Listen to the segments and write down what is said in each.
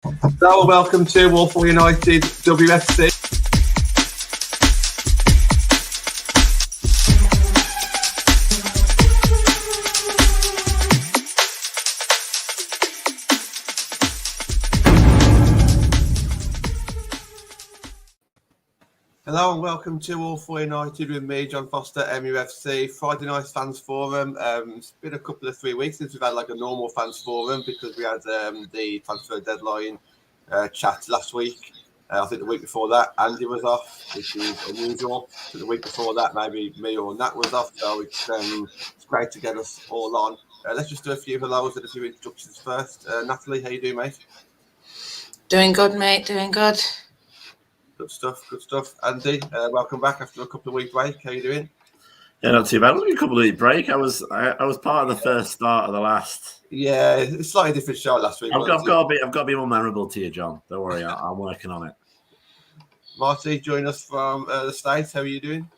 Hello, welcome to Walsall United WFC. Hello and welcome to Walsall United with me, John Foster, MUFC, Friday Night Fans Forum. It's been a couple of 3 weeks since we've had like a normal fans forum because we had the transfer deadline chat last week. I think the week before that, Andy was off, which is unusual. So the week before that, maybe me or Nat was off. So it's great to get us all on. Let's just do a few hellos and a few introductions first. Natalie, how you doing, mate? Doing good, mate. Doing good. Good stuff. Andy, welcome back after a couple of week break. How you doing? Yeah, not too bad. Only a couple of week break. I was part of the first start of the last. Yeah, it's slightly different show last week. I've got to be more memorable to you, John. Don't worry, I'm working on it. Marty, join us from the States. How are you doing?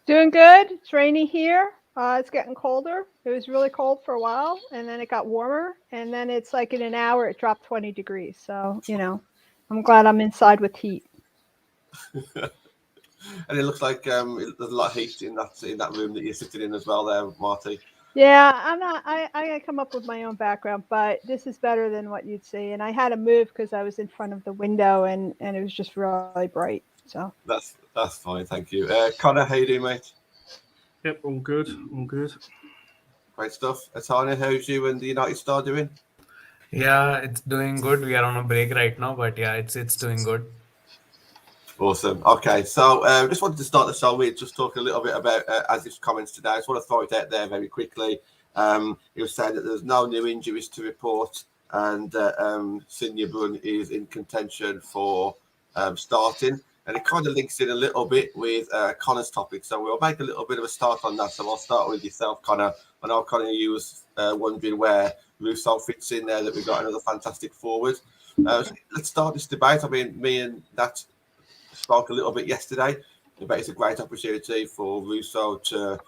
Doing good. It's rainy here. It's getting colder. It was really cold for a while, and then it got warmer, and then it's like in an hour it dropped 20 degrees. So, I'm glad I'm inside with heat. And it looks like there's a lot of heat in that room that you're sitting in as well there, Marty. Yeah, I come up with my own background, but this is better than what you'd see. And I had to move because I was in front of the window and it was just really bright. So that's fine, thank you. Connor, how you doing, mate? Yep, all good. Great stuff. Atana, how's you and the United Star doing? Yeah, it's doing good. We are on a break right now, but yeah, it's doing good. Awesome. Okay, so just wanted to start the show with just talking a little bit about Azif's comments today. I just want to throw it out there very quickly. He was saying that there's no new injuries to report and Sinya Brun is in contention for starting. And it kind of links in a little bit with Connor's topic. So we'll make a little bit of a start on that. So I'll start with yourself, Connor. I know, Connor, you was wondering where Russo fits in there, that we've got another fantastic forward. So let's start this debate. I mean, me and Nat spoke a little bit yesterday about it's a great opportunity for Russo to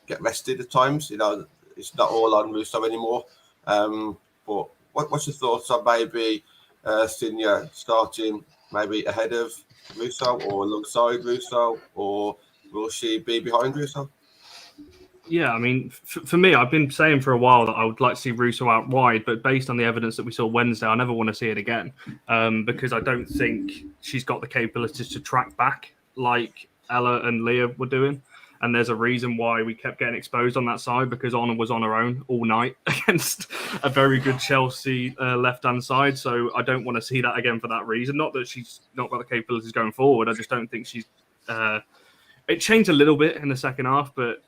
get rested at times. It's not all on Russo anymore. But what's your thoughts on maybe Sinya starting maybe ahead of Russo or alongside Russo, or will she be behind Russo? Yeah, I mean, for me, I've been saying for a while that I would like to see Russo out wide, but based on the evidence that we saw Wednesday, I never want to see it again because I don't think she's got the capabilities to track back like Ella and Leah were doing. And there's a reason why we kept getting exposed on that side, because Anna was on her own all night against a very good Chelsea left-hand side. So I don't want to see that again for that reason. Not that she's not got the capabilities going forward. I just don't think she's... It changed a little bit in the second half, but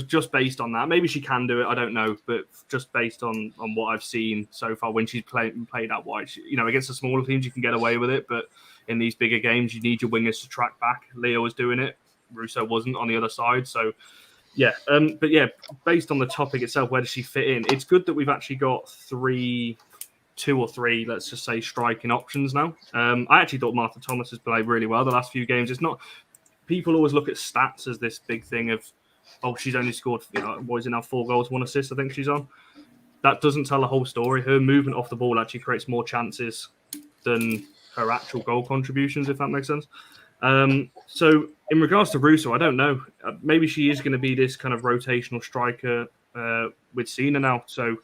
just based on that, maybe she can do it. I don't know, but just based on what I've seen so far when she's played out wide, against the smaller teams you can get away with it, but in these bigger games you need your wingers to track back. Leah was doing it, Russo wasn't on the other side, so yeah. But yeah, based on the topic itself, where does she fit in? It's good that we've actually got two or three, let's just say, striking options now. I actually thought Martha Thomas has played really well the last few games. It's not. People always look at stats as this big thing of, she's only scored, what is it now, 4 goals, 1 assist, I think she's on. That doesn't tell the whole story. Her movement off the ball actually creates more chances than her actual goal contributions, if that makes sense. So in regards to Russo, I don't know. Maybe she is going to be this kind of rotational striker with Cena now. So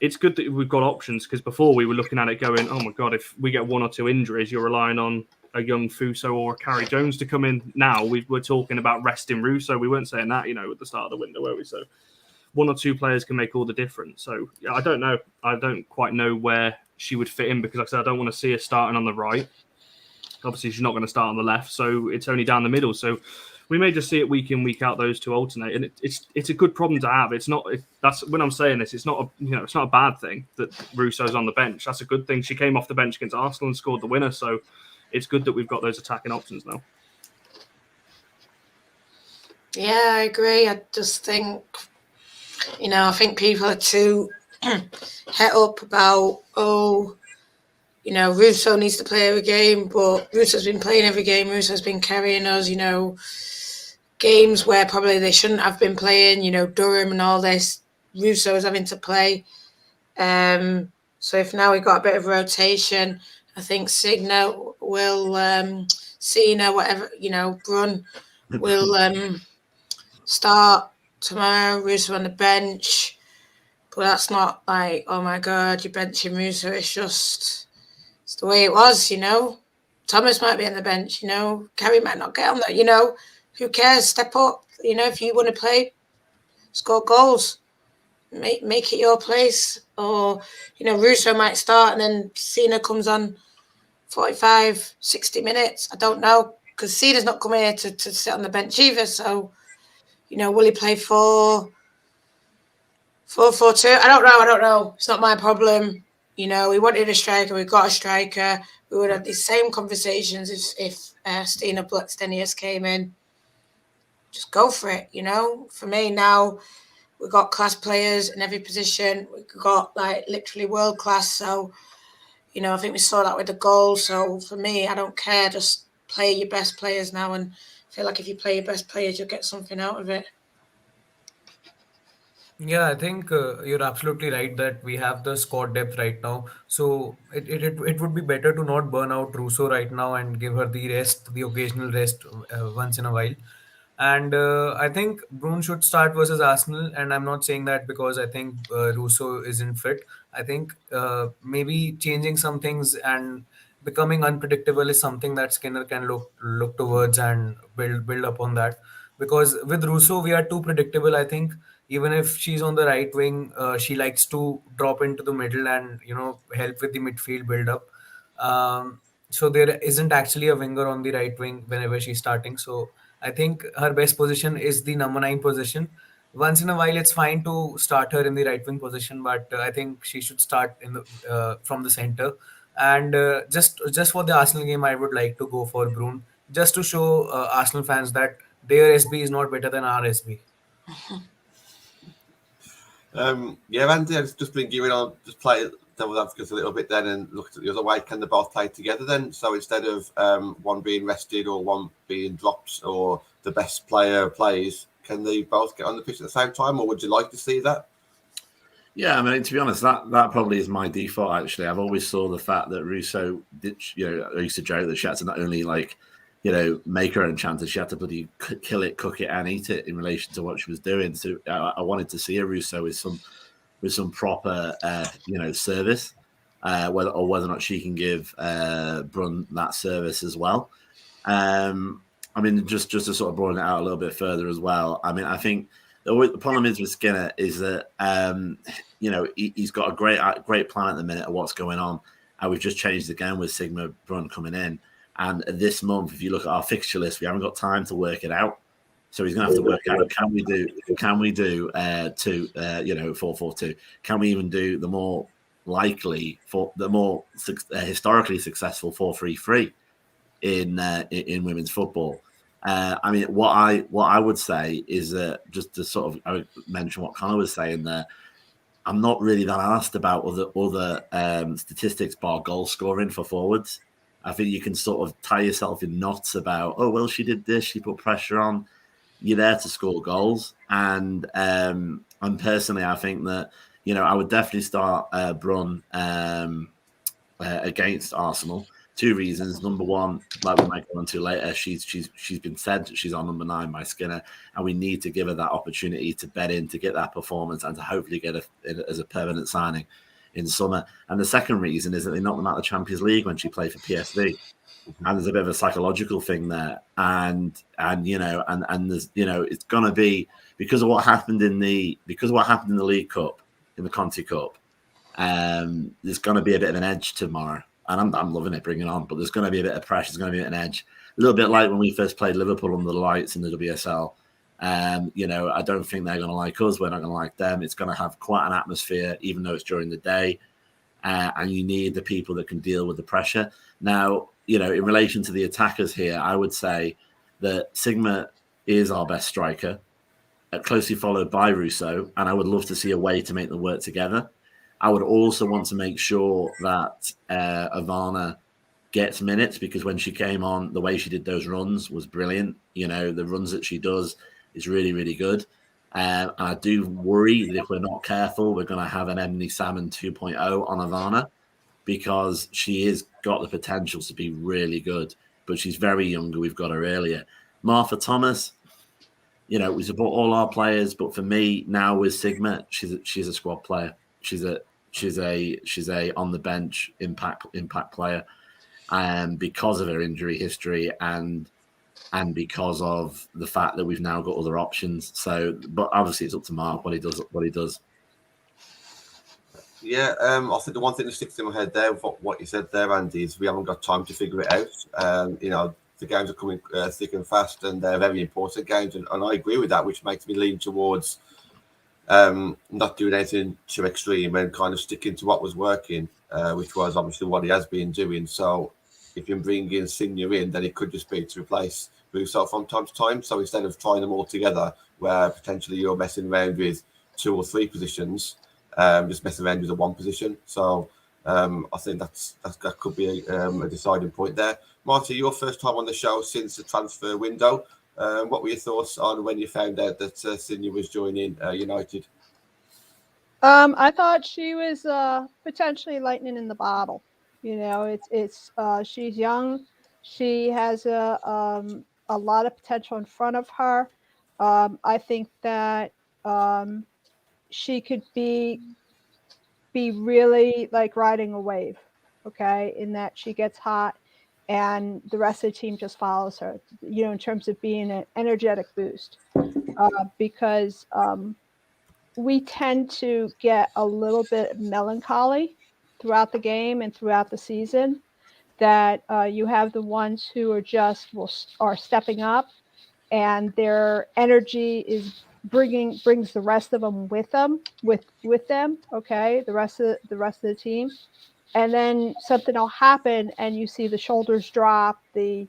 it's good that we've got options, because before we were looking at it going, oh my God, if we get 1 or 2 injuries, you're relying on a young Fuso or a Carrie Jones to come in. Now we're talking about resting Russo. We weren't saying that, at the start of the window, were we? So 1 or 2 players can make all the difference. So yeah, I don't know. I don't quite know where she would fit in, because like I said, I don't want to see her starting on the right. Obviously, she's not going to start on the left, so it's only down the middle. So we may just see it week in, week out, those two alternate, and it's a good problem to have. It's not. That's when I'm saying this. It's not it's not a bad thing that Russo's on the bench. That's a good thing. She came off the bench against Arsenal and scored the winner. So it's good that we've got those attacking options now. Yeah, I agree. I just think, I think people are too het up about, Russo needs to play every game, but Russo's been playing every game. Russo's been carrying us, games where probably they shouldn't have been playing, Durham and all this. Russo is having to play. So if now we've got a bit of rotation, I think Signa will, Cena, whatever, Brun will start tomorrow. Russo on the bench. But that's not like, oh my God, you're benching Russo. It's the way it was, Thomas might be on the bench, Kerry might not get on there, who cares? Step up, if you want to play, score goals, make it your place. Or, Russo might start and then Cena comes on 45, 60 minutes. I don't know, because Cena's not come here to sit on the bench either. So, will he play 4-4-2? I don't know. It's not my problem. We wanted a striker. We got a striker. We would have these same conversations if Stina Blackstenius came in. Just go for it, For me now, we've got class players in every position. We've got literally world class. So, I think we saw that with the goal. So for me, I don't care. Just play your best players now, and I feel like if you play your best players, you'll get something out of it. Yeah, I think you're absolutely right that we have the squad depth right now. So it would be better to not burn out Russo right now and give her the occasional rest once in a while. And I think Bruno should start versus Arsenal. And I'm not saying that because I think Russo isn't fit. I think maybe changing some things and becoming unpredictable is something that Skinner can look towards and build upon that. Because with Russo, we are too predictable, I think. Even if she's on the right wing, she likes to drop into the middle and help with the midfield build up. So there isn't actually a winger on the right wing whenever she's starting. So I think her best position is the number 9 position. Once in a while, it's fine to start her in the right wing position, but I think she should start in the from the center. And just for the Arsenal game, I would like to go for Brune, just to show Arsenal fans that their SB is not better than our SB. Andy, I've just been giving on, just play devil's advocate a little bit then and look at the other way. Can they both play together then? So instead of one being rested or one being dropped or the best player plays, can they both get on the pitch at the same time, or would you like to see that? Yeah, I mean, to be honest, that probably is my default, actually. I've always saw the fact that Russo did, I used to joke that she had to not only make her own chances, she had to bloody kill it, cook it, and eat it in relation to what she was doing. So I wanted to see a Russo with some proper, service, whether or not she can give Brun that service as well. I mean, just to sort of broaden it out a little bit further as well. I mean, I think the problem is with Skinner is that he's got a great plan at the minute of what's going on, and we've just changed again with Sigma Brun coming in. And this month, if you look at our fixture list, we haven't got time to work it out. So he's going to have to work out: can we do 4-4-2? Can we even do the more historically successful 4-3-3 in women's football? I mean, what I would say is that just to sort of I would mention what Connor was saying there. I'm not really that asked about other statistics bar goal scoring for forwards. I think you can sort of tie yourself in knots about, oh, well, she did this, she put pressure on. You're there to score goals. And personally, I think that, I would definitely start Brun against Arsenal. 2 reasons. Number one, like we might go on to later, she's been said that she's on number 9 by Skinner, and we need to give her that opportunity to bed in, to get that performance, and to hopefully get it as a permanent signing in summer. And the second reason is that they knocked them out of the Champions League when she played for PSV, and there's a bit of a psychological thing there. And there's it's gonna be because of what happened in the League Cup, in the Conti Cup. There's gonna be a bit of an edge tomorrow. And I'm loving it, bring it on. But there's going to be a bit of pressure. There's going to be an edge. A little bit like when we first played Liverpool under the lights in the WSL. I don't think they're going to like us. We're not going to like them. It's going to have quite an atmosphere, even though it's during the day. And you need the people that can deal with the pressure. Now, in relation to the attackers here, I would say that Sigma is our best striker, closely followed by Russo. And I would love to see a way to make them work together. I would also want to make sure that Ivana gets minutes, because when she came on, the way she did those runs was brilliant. The runs that she does is really, really good. And I do worry that if we're not careful, we're going to have an Emily Salmon 2.0 on Ivana, because she has got the potential to be really good, but she's very younger. We've got her earlier. Martha Thomas, we support all our players, but for me now with Sigma, she's a squad player. She's a on the bench impact player, and because of her injury history and because of the fact that we've now got other options. So, but obviously it's up to Mark what he does. Yeah, I think the one thing that sticks in my head there, what you said there, Andy, is we haven't got time to figure it out. The games are coming thick and fast, and they're very important games, and I agree with that, which makes me lean towards not doing anything too extreme and kind of sticking to what was working, which was obviously what he has been doing. So if you bring in Senior in, then it could just be to replace Russo from time to time. So instead of trying them all together, where potentially you're messing around with 2 or 3 positions, just messing around with the one position. So I think that could be a deciding point there. Marty, your first time on the show since the transfer window. What were your thoughts on when you found out that Senior was joining United? I thought she was potentially lightning in the bottle. She's young. She has a lot of potential in front of her. I think that she could be really like riding a wave, okay, in that she gets hot and the rest of the team just follows her, in terms of being an energetic boost, because we tend to get a little bit melancholy throughout the game and throughout the season, that you have the ones who are stepping up, and their energy brings the rest of them with them. Okay, the rest of the team, and then something will happen, and you see the shoulders drop, the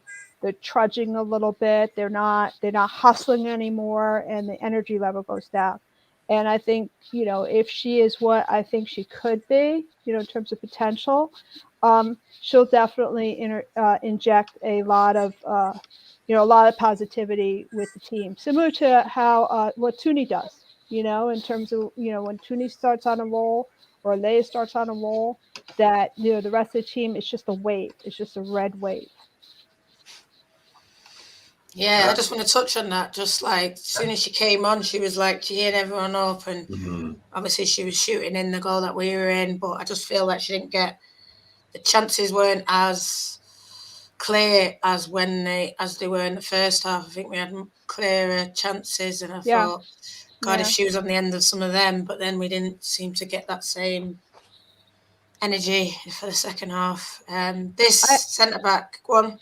trudging a little bit. They're not hustling anymore, and the energy level goes down. And I think, if she is what I think she could be, in terms of potential, she'll definitely inject a lot of positivity with the team, similar to how what Tuni does. In terms of when Tuni starts on a roll or Leia starts on a roll, that the rest of the team is just a wave. It's just a red wave. Yeah, I just want to touch on that. Just like as soon as she came on, she was like cheering everyone up, and obviously she was shooting in the goal that we were in. But I just feel like she didn't get the chances weren't as clear as they were in the first half. I think we had clearer chances, and I thought, God, if she was on the end of some of them, but then we didn't seem to get that same energy for the second half. This centre back, go on.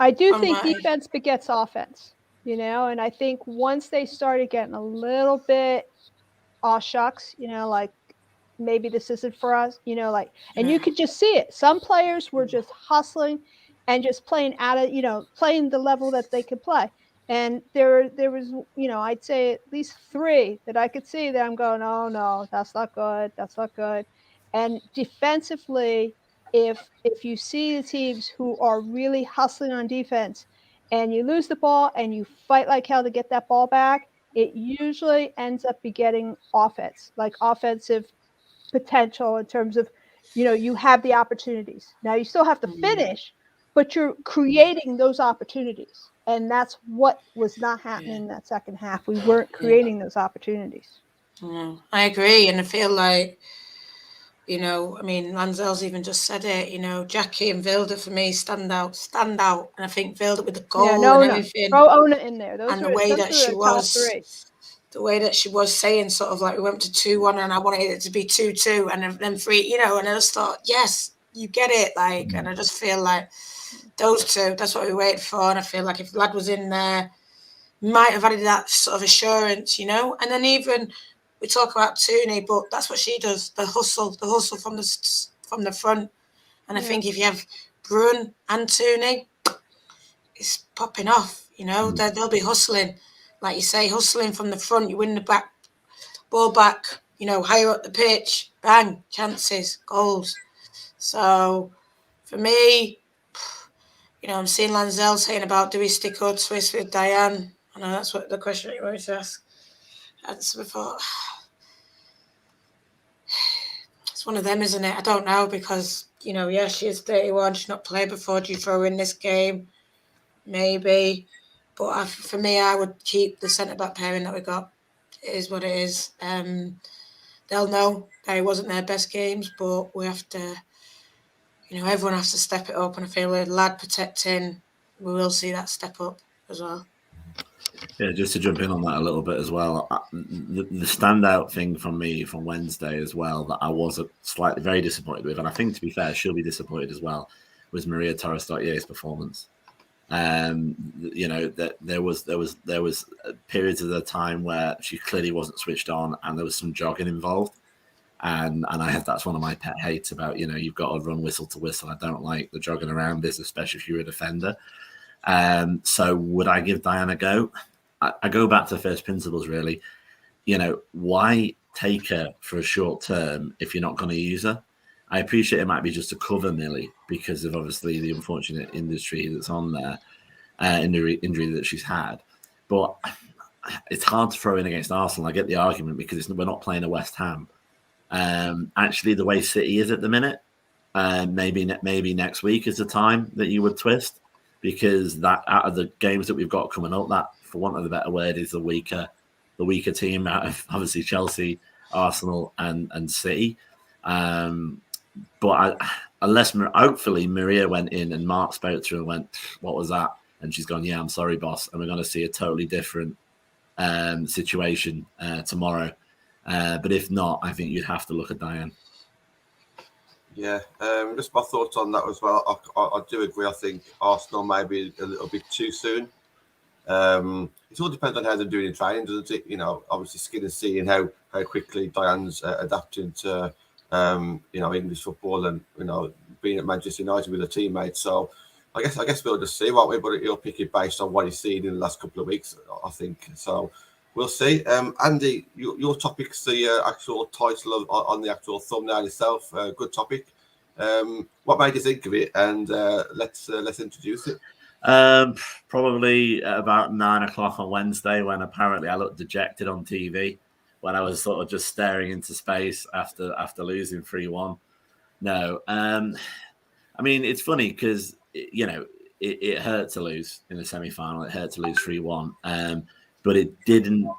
I do think defense begets offense, and I think once they started getting a little bit, aw shucks, like maybe this isn't for us, and you could just see it. Some players were just hustling and just playing playing the level that they could play. And there was, I'd say at least 3 that I could see that I'm going, oh no, that's not good. That's not good. And defensively, if you see the teams who are really hustling on defense and you lose the ball and you fight like hell to get that ball back, it usually ends up begetting offense, like offensive potential in terms of, you have the opportunities. Now you still have to finish, but you're creating those opportunities. And that's what was not happening in that second half. We weren't creating those opportunities. I agree. And I feel like, Lanzell's even just said it, Jackie and Vilda for me stand out. And I think Vilda with the goal and everything. Throw Ona in there. The way that she was saying sort of like we went to 2-1 and I wanted it to be 2-2 and then 3, and I just thought, yes, you get it. And I just feel like those 2, that's what we waited for. And I feel like if Lad was in there, might have added that sort of assurance, And then even we talk about Tooney, but that's what she does, the hustle from the front. And I think if you have Brun and Tooney, it's popping off, they'll be hustling. Like you say, hustling from the front, you win the ball back, higher up the pitch, bang, chances, goals. So for me, I'm seeing Lanzell saying about do we stick or twist with Diane? I know that's what the question you wanted to ask. That's before. It's one of them, isn't it? I don't know because, yeah, she is 31. She's not played before. Do you throw her in this game? Maybe. But for me, I would keep the centre-back pairing that we got. It is what it is. They'll know that it wasn't their best games, but we have to, everyone has to step it up. And I feel a lad protecting, we will see that step up as well. Yeah, just to jump in on that a little bit as well, the standout thing from me from Wednesday as well that I was slightly very disappointed with, and I think to be fair, she'll be disappointed as well, was Maria Torres-Dottier's performance. That there was periods of the time where she clearly wasn't switched on, and there was some jogging involved, and that's one of my pet hates about you've got to run whistle to whistle. I don't like the jogging around bit, especially if you're a defender. So would I give Diane a go? I go back to first principles, really. Why take her for a short term if you're not going to use her? I appreciate it might be just to cover Millie because of obviously the unfortunate industry that's on there, injury that she's had. But it's hard to throw in against Arsenal. I get the argument because we're not playing a West Ham. Actually, the way City is at the minute, maybe next week is the time that you would twist, because that out of the games that we've got coming up, that, for want of a better word, is the weaker team out of obviously Chelsea, Arsenal, and City. But unless hopefully Maria went in and Mark spoke to her and went, "What was that?" and she's gone, "Yeah, I'm sorry, boss," and we're going to see a totally different situation tomorrow. But if not, I think you'd have to look at Diane. Yeah, just my thoughts on that as well. I do agree. I think Arsenal may be a little bit too soon. It all depends on how they're doing in training, doesn't it? Obviously skin and seeing how quickly Diane's adapting to English football and being at Manchester United with her teammates. So I guess we'll just see, won't we? But he'll pick it based on what he's seen in the last couple of weeks, I think. So we'll see. Andy, your topic's the actual title on the actual thumbnail itself. Good topic. What made you think of it? And let's introduce it. Probably at about 9 o'clock on Wednesday, when apparently I looked dejected on TV when I was sort of just staring into space after losing 3-1. No, I mean, it's funny because it hurt to lose in the semi-final. It hurt to lose 3-1, but it didn't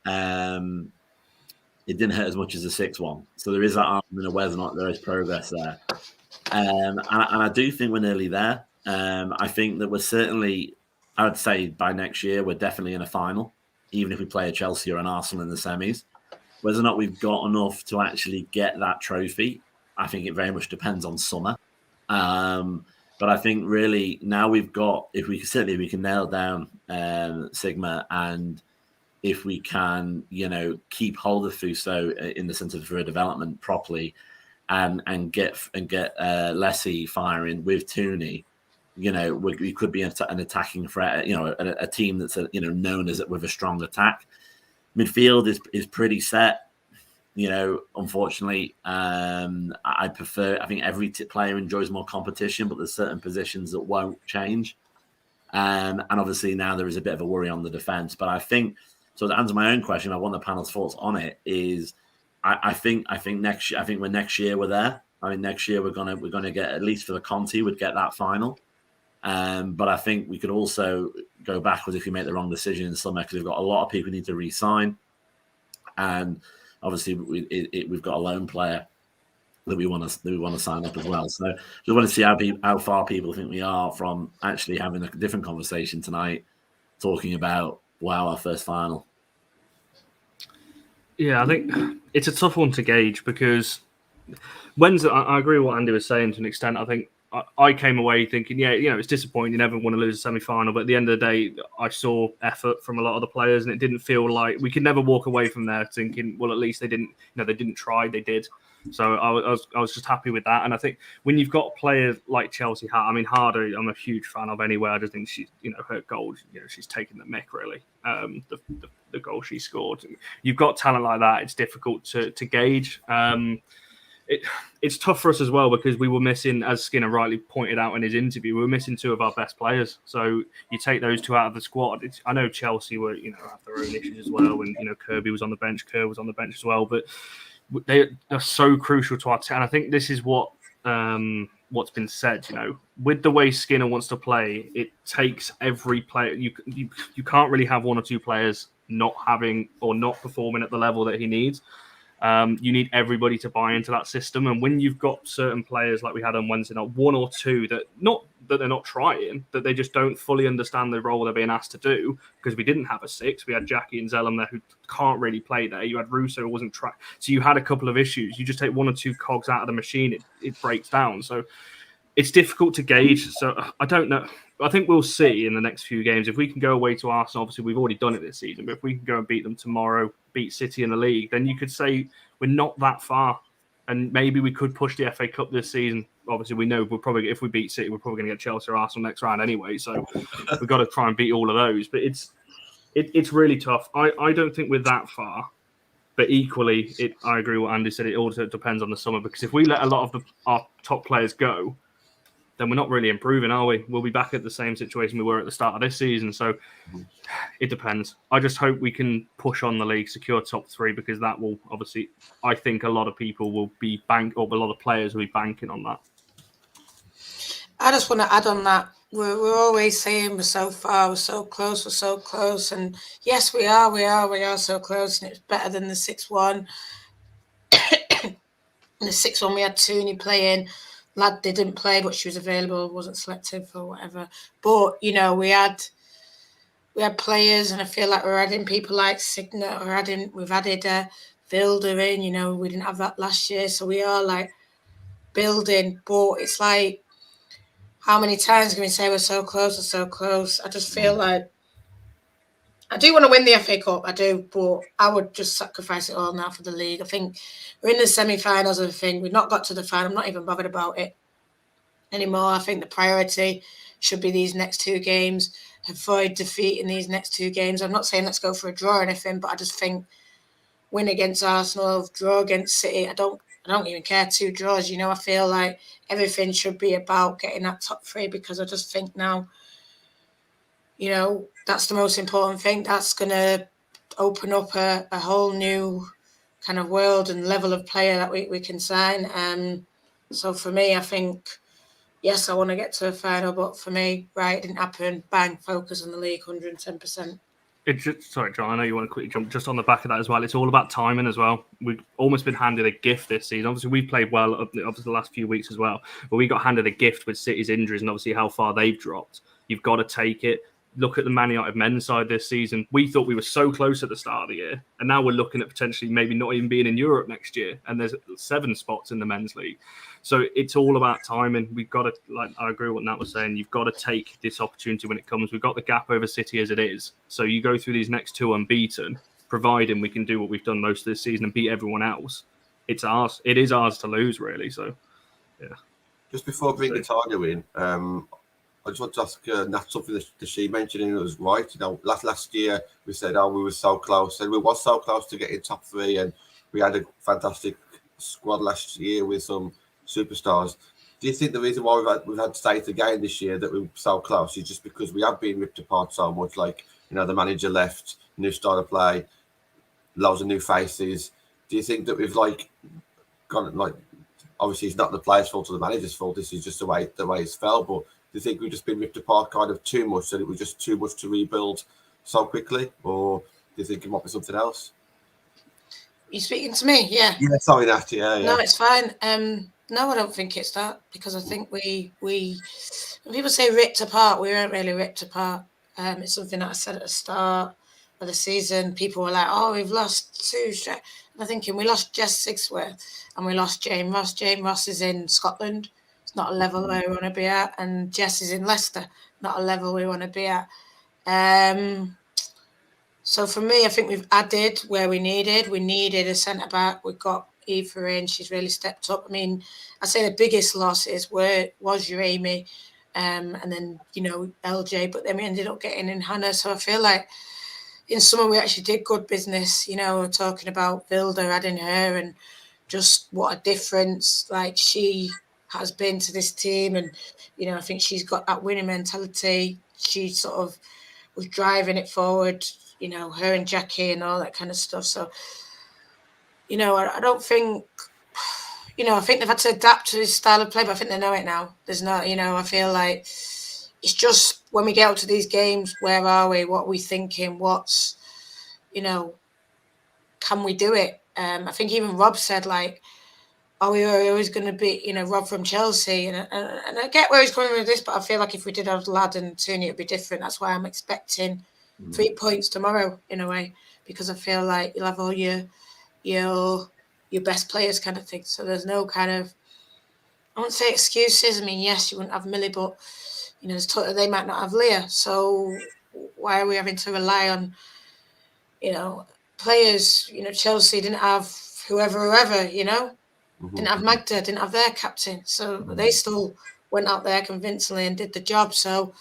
hurt as much as the 6-1. So there is that argument of whether or not there is progress there, and I do think we're nearly there. I think that we're certainly, I would say by next year, we're definitely in a final, even if we play a Chelsea or an Arsenal in the semis. Whether or not we've got enough to actually get that trophy, I think it very much depends on summer. But I think really now we've got, if we can nail down Sigma, and if we can, keep hold of Fuso in the sense of her development properly, and get Lessie firing with Tooney, we could be an attacking threat. A team that's known as with a strong attack. Midfield is pretty set. Unfortunately, I think every player enjoys more competition, but there's certain positions that won't change. And obviously now there is a bit of a worry on the defense. But I think, so to answer my own question, I want the panel's thoughts on it, is I think next year, next year we're there. I mean, next year we're gonna get, at least for the Conti, would get that final. But I think we could also go backwards if we make the wrong decision in summer, because we've got a lot of people who need to re-sign, and obviously we've got a loan player that we want to sign up as well. So just want to see how far people think we are from actually having a different conversation tonight, talking about our first final. Yeah, I think it's a tough one to gauge, because Wednesday, I agree with what Andy was saying to an extent. I think I came away thinking, it's disappointing. You never want to lose a semi-final, but at the end of the day, I saw effort from a lot of the players, and it didn't feel like we could never walk away from there thinking, well, at least they didn't try, they did. So I was just happy with that. And I think when you've got players like Chelsea, Harder, I'm a huge fan of anyway. I just think she's, her goal, she's taken the mick really. The goal she scored. You've got talent like that. It's difficult to gauge. it's tough for us as well because we were missing, as Skinner rightly pointed out in his interview, we were missing two of our best players. So you take those two out of the squad. I know Chelsea were, have their own issues as well, and Kirby was on the bench, Kerr was on the bench as well, but they are so crucial to our team. And I think this is what's been said. With the way Skinner wants to play, it takes every player. You can't really have one or two players not having or not performing at the level that he needs. You need everybody to buy into that system, and when you've got certain players like we had on Wednesday night, one or two that they're not trying, that they just don't fully understand the role they're being asked to do, because we didn't have a six. We had Jackie and Zellum there who can't really play there. You had Russo who wasn't trying. So you had a couple of issues. You just take one or two cogs out of the machine, it breaks down. So it's difficult to gauge. So I don't know. I think we'll see in the next few games. If we can go away to Arsenal, obviously we've already done it this season, but if we can go and beat them tomorrow, beat City in the league, then you could say we're not that far. And maybe we could push the FA Cup this season. Obviously, we know if we beat City, we're probably going to get Chelsea or Arsenal next round anyway. So we've got to try and beat all of those. But it's really tough. I don't think we're that far. But equally, I agree with what Andy said. It also depends on the summer, because if we let a lot of our top players go, then we're not really improving, are we? We'll be back at the same situation we were at the start of this season. So it depends. I just hope we can push on the league, secure top three, because that will obviously, I think a lot of people will be a lot of players will be banking on that. I just want to add on that. We're always saying we're so far, we're so close. And yes, we are so close. And it's better than the 6-1. In the 6-1, we had Tooney playing. Lad didn't play, but she was available, wasn't selected for whatever. But we had players, and I feel like we're adding people like Signet. We've added Vilder in. We didn't have that last year, so we are like building. But it's like, how many times can we say we're so close? I just feel like I do want to win the FA Cup, I do, but I would just sacrifice it all now for the league. I think we're in the semi-finals of the thing. We've not got to the final. I'm not even bothered about it anymore. I think the priority should be these next two games, avoid defeat in these next two games. I'm not saying let's go for a draw or anything, but I just think win against Arsenal, draw against City. I don't even care, 2 draws. I feel like everything should be about getting that top 3, because I just think now, that's the most important thing. That's going to open up a whole new kind of world and level of player that we can sign. So for me, I think, yes, I want to get to the final, but for me, right, it didn't happen. Bang, focus on the league, 110%. Sorry, John, I know you want to quickly jump just on the back of that as well. It's all about timing as well. We've almost been handed a gift this season. Obviously, we've played well obviously the last few weeks as well, but we got handed a gift with City's injuries and obviously how far they've dropped. You've got to take it. Look at the Man United men's side this season. We thought we were so close at the start of the year, and now we're looking at potentially maybe not even being in Europe next year, and there's 7 spots in the men's league. So it's all about timing. We've got to, I agree with what Nat was saying, you've got to take this opportunity when it comes. We've got the gap over City as it is. So you go through these next 2 unbeaten, providing we can do what we've done most of this season and beat everyone else. It's ours. It is ours to lose, really. So, yeah. Just before bringing Tanya in, I just want to ask Nat something that she mentioned, and it was right. Last year we said, we were so close, and we were so close to getting top 3, and we had a fantastic squad last year with some superstars. Do you think the reason why we've had to say it again this year that we were so close is just because we have been ripped apart so much? Like, the manager left, new style of play, loads of new faces. Do you think that we've gone obviously it's not the players' fault or the manager's fault? This is just the way it's fell, but do you think we've just been ripped apart kind of too much, that it was just too much to rebuild so quickly? Or do you think it might be something else? You speaking to me? Yeah. Yeah, sorry, Nat. Yeah. No, it's fine. No, I don't think it's that, because I think we when people say ripped apart, we weren't really ripped apart. It's something that I said at the start of the season. People were like, "Oh, we've lost 2 straight." And I'm thinking, we lost Jess Sigsworth and we lost Jane Ross. Jane Ross is in Scotland. It's not a level where we want to be at. And Jess is in Leicester, not a level we want to be at. So for me, I think we've added where we needed. We needed a centre-back. We got Eva in. She's really stepped up. I mean, I say the biggest losses was your Amy, and then, LJ. But then we ended up getting in Hannah. So I feel like in summer we actually did good business. We're talking about Vilda, adding her, and just what a difference like she has been to this team. And, you know, I think she's got that winning mentality. She sort of was driving it forward, you know, her and Jackie and all that kind of stuff. So, you know, I don't think, you know, I think they've had to adapt to his style of play, but I think they know it now. There's not, you know, I feel like it's just when we get out to these games, where are we? What are we thinking? What's, you know, can we do it? I think even Rob said, like, are we always going to be, you know, Rob from Chelsea? And I get where he's coming with this, but I feel like if we did have Ladd and Tony, it'd be different. That's why I'm expecting 3 points tomorrow, in a way, because I feel like you'll have all your best players kind of thing. So there's no kind of, I won't say excuses. I mean, yes, you wouldn't have Millie, but, you know, they might not have Leah. So why are we having to rely on, you know, players? You know, Chelsea didn't have whoever, you know, didn't have Magda, didn't have their captain. So they still went out there convincingly and did the job. So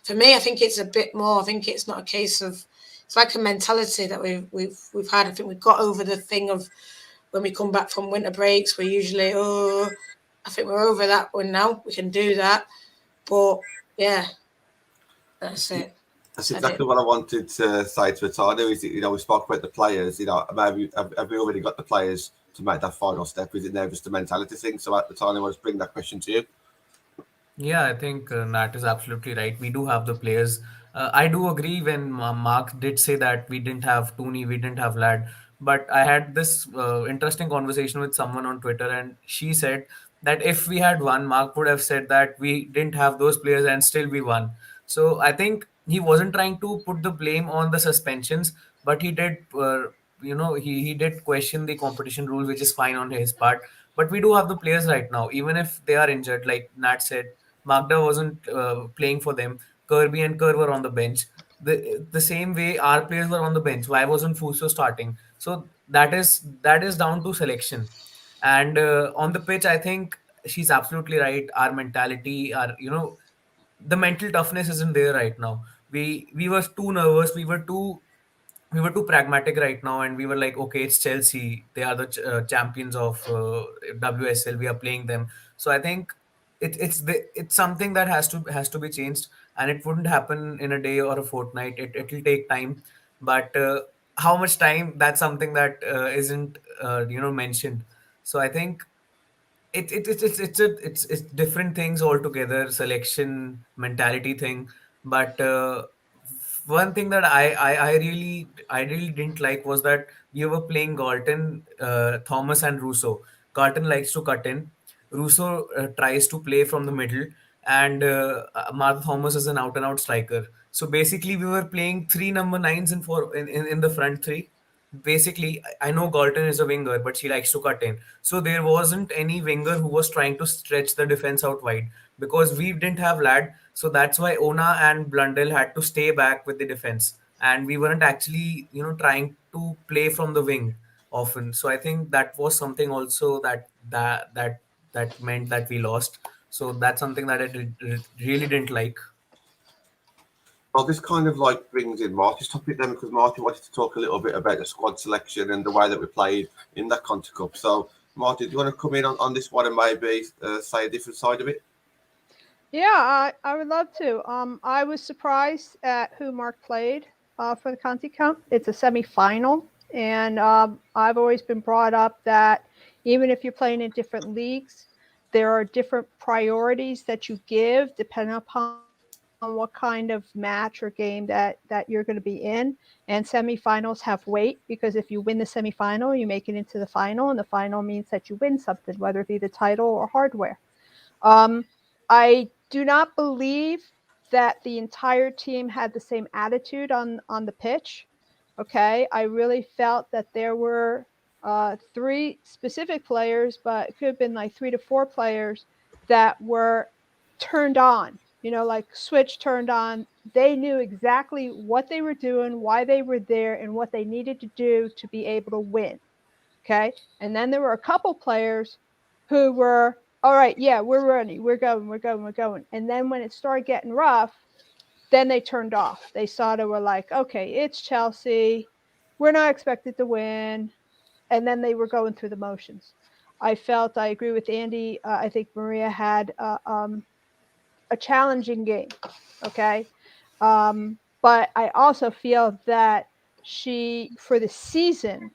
for me, I think it's a bit more. I think it's not a case of, it's like a mentality that we've had. I think we've got over the thing of when we come back from winter breaks, we're usually, I think we're over that one now. We can do that. But yeah, that's it. That's exactly what I wanted to say to Atano. Is that, you know, we spoke about the players. You know, maybe have we already got the players to make that final step? Is it now just a mentality thing? So at the time, I want to bring that question to you. Yeah, I think Nat is absolutely right. We do have the players. I do agree when Mark did say that we didn't have Tooney, we didn't have Lad. But I had this interesting conversation with someone on Twitter, and she said that if we had won, Mark would have said that we didn't have those players and still we won. So I think he wasn't trying to put the blame on the suspensions, but he did, he did question the competition rules, which is fine on his part. But we do have the players right now, even if they are injured, like Nat said. Magda wasn't playing for them. Kirby and Kerr were on the bench. The same way our players were on the bench. Why wasn't Fuso starting? So that is down to selection. And on the pitch, I think she's absolutely right. Our mentality, the mental toughness isn't there right now. We were too nervous. We were too pragmatic right now, and we were like, okay, it's Chelsea. They are the champions of WSL. We are playing them. So I think it's something that has to be changed, and it wouldn't happen in a day or a fortnight. It'll take time, but how much time? That's something that isn't mentioned. So I think it's different things altogether, selection mentality thing. But one thing that I really didn't like was that we were playing Galton, Thomas and Russo. Galton likes to cut in. Russo tries to play from the middle, and Martha Thomas is an out and out striker. So basically we were playing three number nines in the front three. Basically, I know Galton is a winger, but she likes to cut in. So there wasn't any winger who was trying to stretch the defense out wide because we didn't have Lad. So that's why Ona and Blundell had to stay back with the defense, and we weren't actually trying to play from the wing often. So I think that was something also that meant that we lost. So that's something that really didn't like. Well, this kind of like brings in Marty's topic then, because Marty wanted to talk a little bit about the squad selection and the way that we played in that Conti Cup. So, Marty, do you want to come in on this one and maybe say a different side of it? Yeah, I would love to. I was surprised at who Mark played for the Conti Cup. It's a semifinal, and I've always been brought up that even if you're playing in different leagues, there are different priorities that you give depending upon what kind of match or game that you're going to be in. And semifinals have weight because if you win the semifinal, you make it into the final, and the final means that you win something, whether it be the title or hardware. I do not believe that the entire team had the same attitude on the pitch. Okay, I really felt that there were three specific players, but it could have been like 3 to 4 players that were turned on. Like switch turned on. They knew exactly what they were doing, why they were there, and what they needed to do to be able to win. Okay, and then there were a couple players who were, all right, yeah, we're running, we're going. And then when it started getting rough, then they turned off. They sort of were like, okay, it's Chelsea. We're not expected to win. And then they were going through the motions. I agree with Andy. I think Maria had a challenging game. Okay. But I also feel that for the season,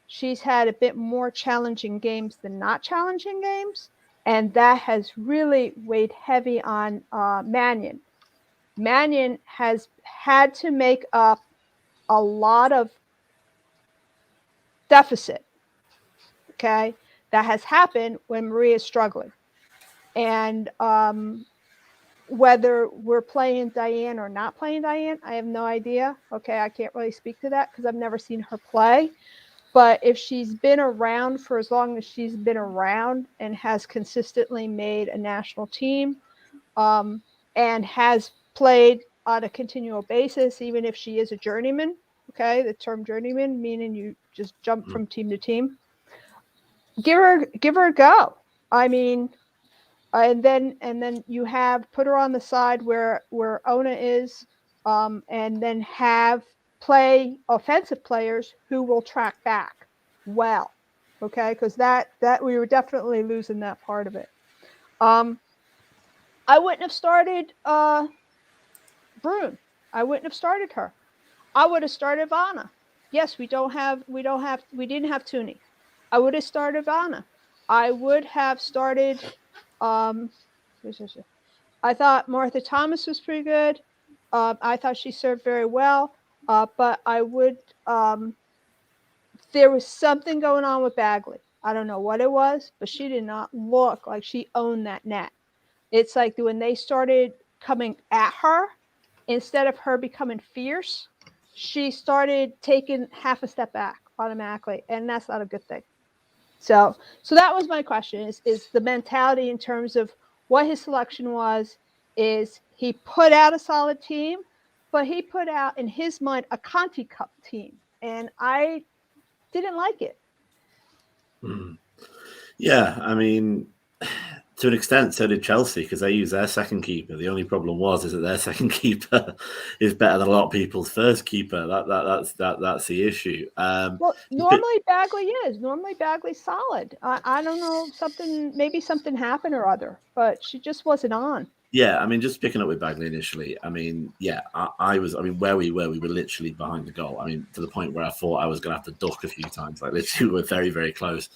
she's had a bit more challenging games than not challenging games. And that has really weighed heavy on Mannion. Mannion has had to make up a lot of deficit. Okay. That has happened when Maria is struggling. And whether we're playing Diane or not playing Diane, I have no idea. Okay, I can't really speak to that because I've never seen her play. But if she's been around for as long as she's been around and has consistently made a national team, and has played on a continual basis, even if she is a journeyman, okay, the term journeyman meaning you just jump from team to team, give her a go. I mean, and then you have put her on the side where Ona is, and then have play offensive players who will track back well, okay, because that we were definitely losing that part of it. I wouldn't have started Brune. I wouldn't have started her. I would have started Vanna. Yes, we didn't have Tuni. I would have started Vanna. I would have started I thought Martha Thomas was pretty good. I thought she served very well. But I would there was something going on with Bagley. I don't know what it was, but she did not look like she owned that net. It's like when they started coming at her, instead of her becoming fierce, she started taking half a step back automatically, and that's not a good thing. So that was my question: is the mentality in terms of what his selection was? Is he put out a solid team, but he put out in his mind a Conti Cup team, and I didn't like it. Yeah, I mean, to an extent, so did Chelsea because they used their second keeper. The only problem is that their second keeper is better than a lot of people's first keeper. That's the issue. Well, normally Bagley's solid. I don't know, maybe something happened or other, but she just wasn't on. Yeah, I mean, just picking up with Bagley initially, I mean, yeah, I was, where we were literally behind the goal. I mean, to the point where I thought I was going to have to duck a few times. Like, literally, we were very, very close.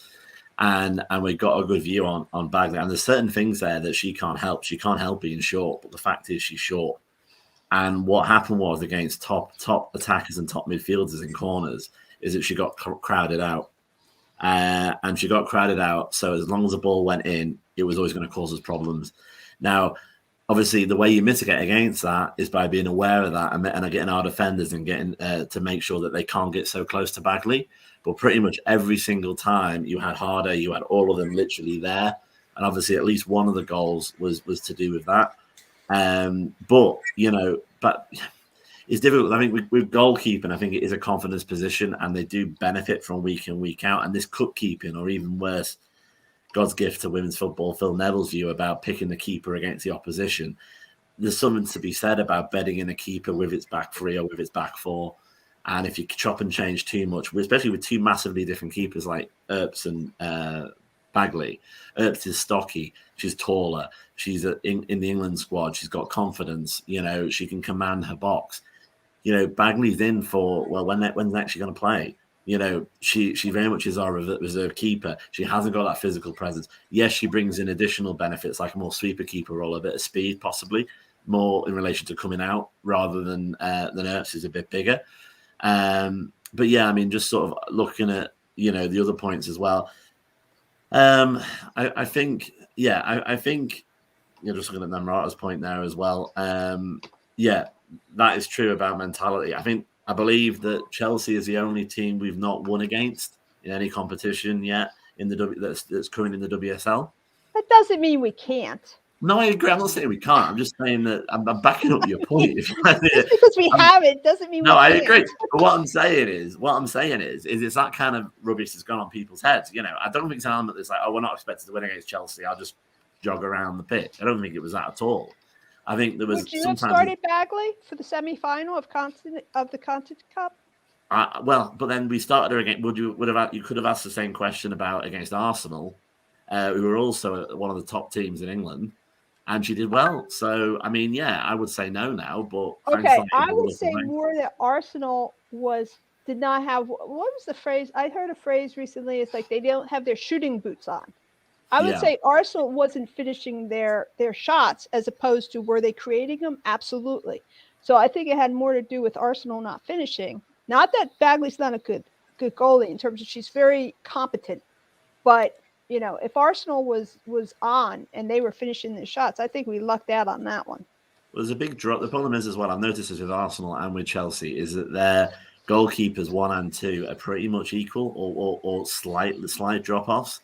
And we got a good view on Bagley. And there's certain things there that she can't help. She can't help being short, but the fact is she's short. And what happened was against top attackers and top midfielders in corners is that she got crowded out. And she got crowded out. So as long as the ball went in, it was always going to cause us problems. Now, obviously, the way you mitigate against that is by being aware of that and getting our defenders and getting to make sure that they can't get so close to Bagley. But pretty much every single time you had Harder, you had all of them literally there. And obviously, at least one of the goals was to do with that. But it's difficult. I think with goalkeeping, I think it is a confidence position and they do benefit from week in, week out. And this cup keeping, or even worse, God's gift to women's football, Phil Neville's view about picking the keeper against the opposition. There's something to be said about betting in a keeper with its back three or with its back four. And if you chop and change too much, especially with two massively different keepers like Earps and Bagley. Earps is stocky. She's taller. She's in the England squad. She's got confidence. She can command her box. Bagley's in for, when's actually going to play? She very much is our reserve keeper. She hasn't got that physical presence. Yes, she brings in additional benefits like a more sweeper keeper role, a bit of speed, possibly more in relation to coming out rather than Earps is a bit bigger. But yeah, I mean, just sort of looking at the other points as well. I think just looking at Namrata's point there as well. Yeah, that is true about mentality. I believe that Chelsea is the only team we've not won against in any competition yet that's current in the WSL. That doesn't mean we can't. No, I agree. I'm not saying we can't. I'm just saying that I'm backing up your point. Just because we haven't doesn't mean no, we I can't. agree. But what I'm saying is it's that kind of rubbish that's gone on people's heads. I don't think it's an element that's like, oh, we're not expected to win against Chelsea. I'll just jog around the pitch. I don't think it was that at all. I think there was. Would you have started Bagley for the semi-final of the Continent Cup? Well, but then we started her again. You could have asked the same question about against Arsenal, who are also one of the top teams in England, and she did well. So, I mean, yeah, I would say no now, but Okay, hindsight is I a would little say way. more that Arsenal did not have, what was the phrase? I heard a phrase recently. It's like they don't have their shooting boots on. I would Yeah. say Arsenal wasn't finishing their shots as opposed to were they creating them? Absolutely. So I think it had more to do with Arsenal not finishing. Not that Bagley's not a good goalie in terms of she's very competent, but you know, if Arsenal was on and they were finishing the shots, I think we lucked out on that one. There's a big drop. The problem is as well, I've noticed this with Arsenal and with Chelsea, is that their goalkeepers 1 and 2 are pretty much equal or slight drop-offs.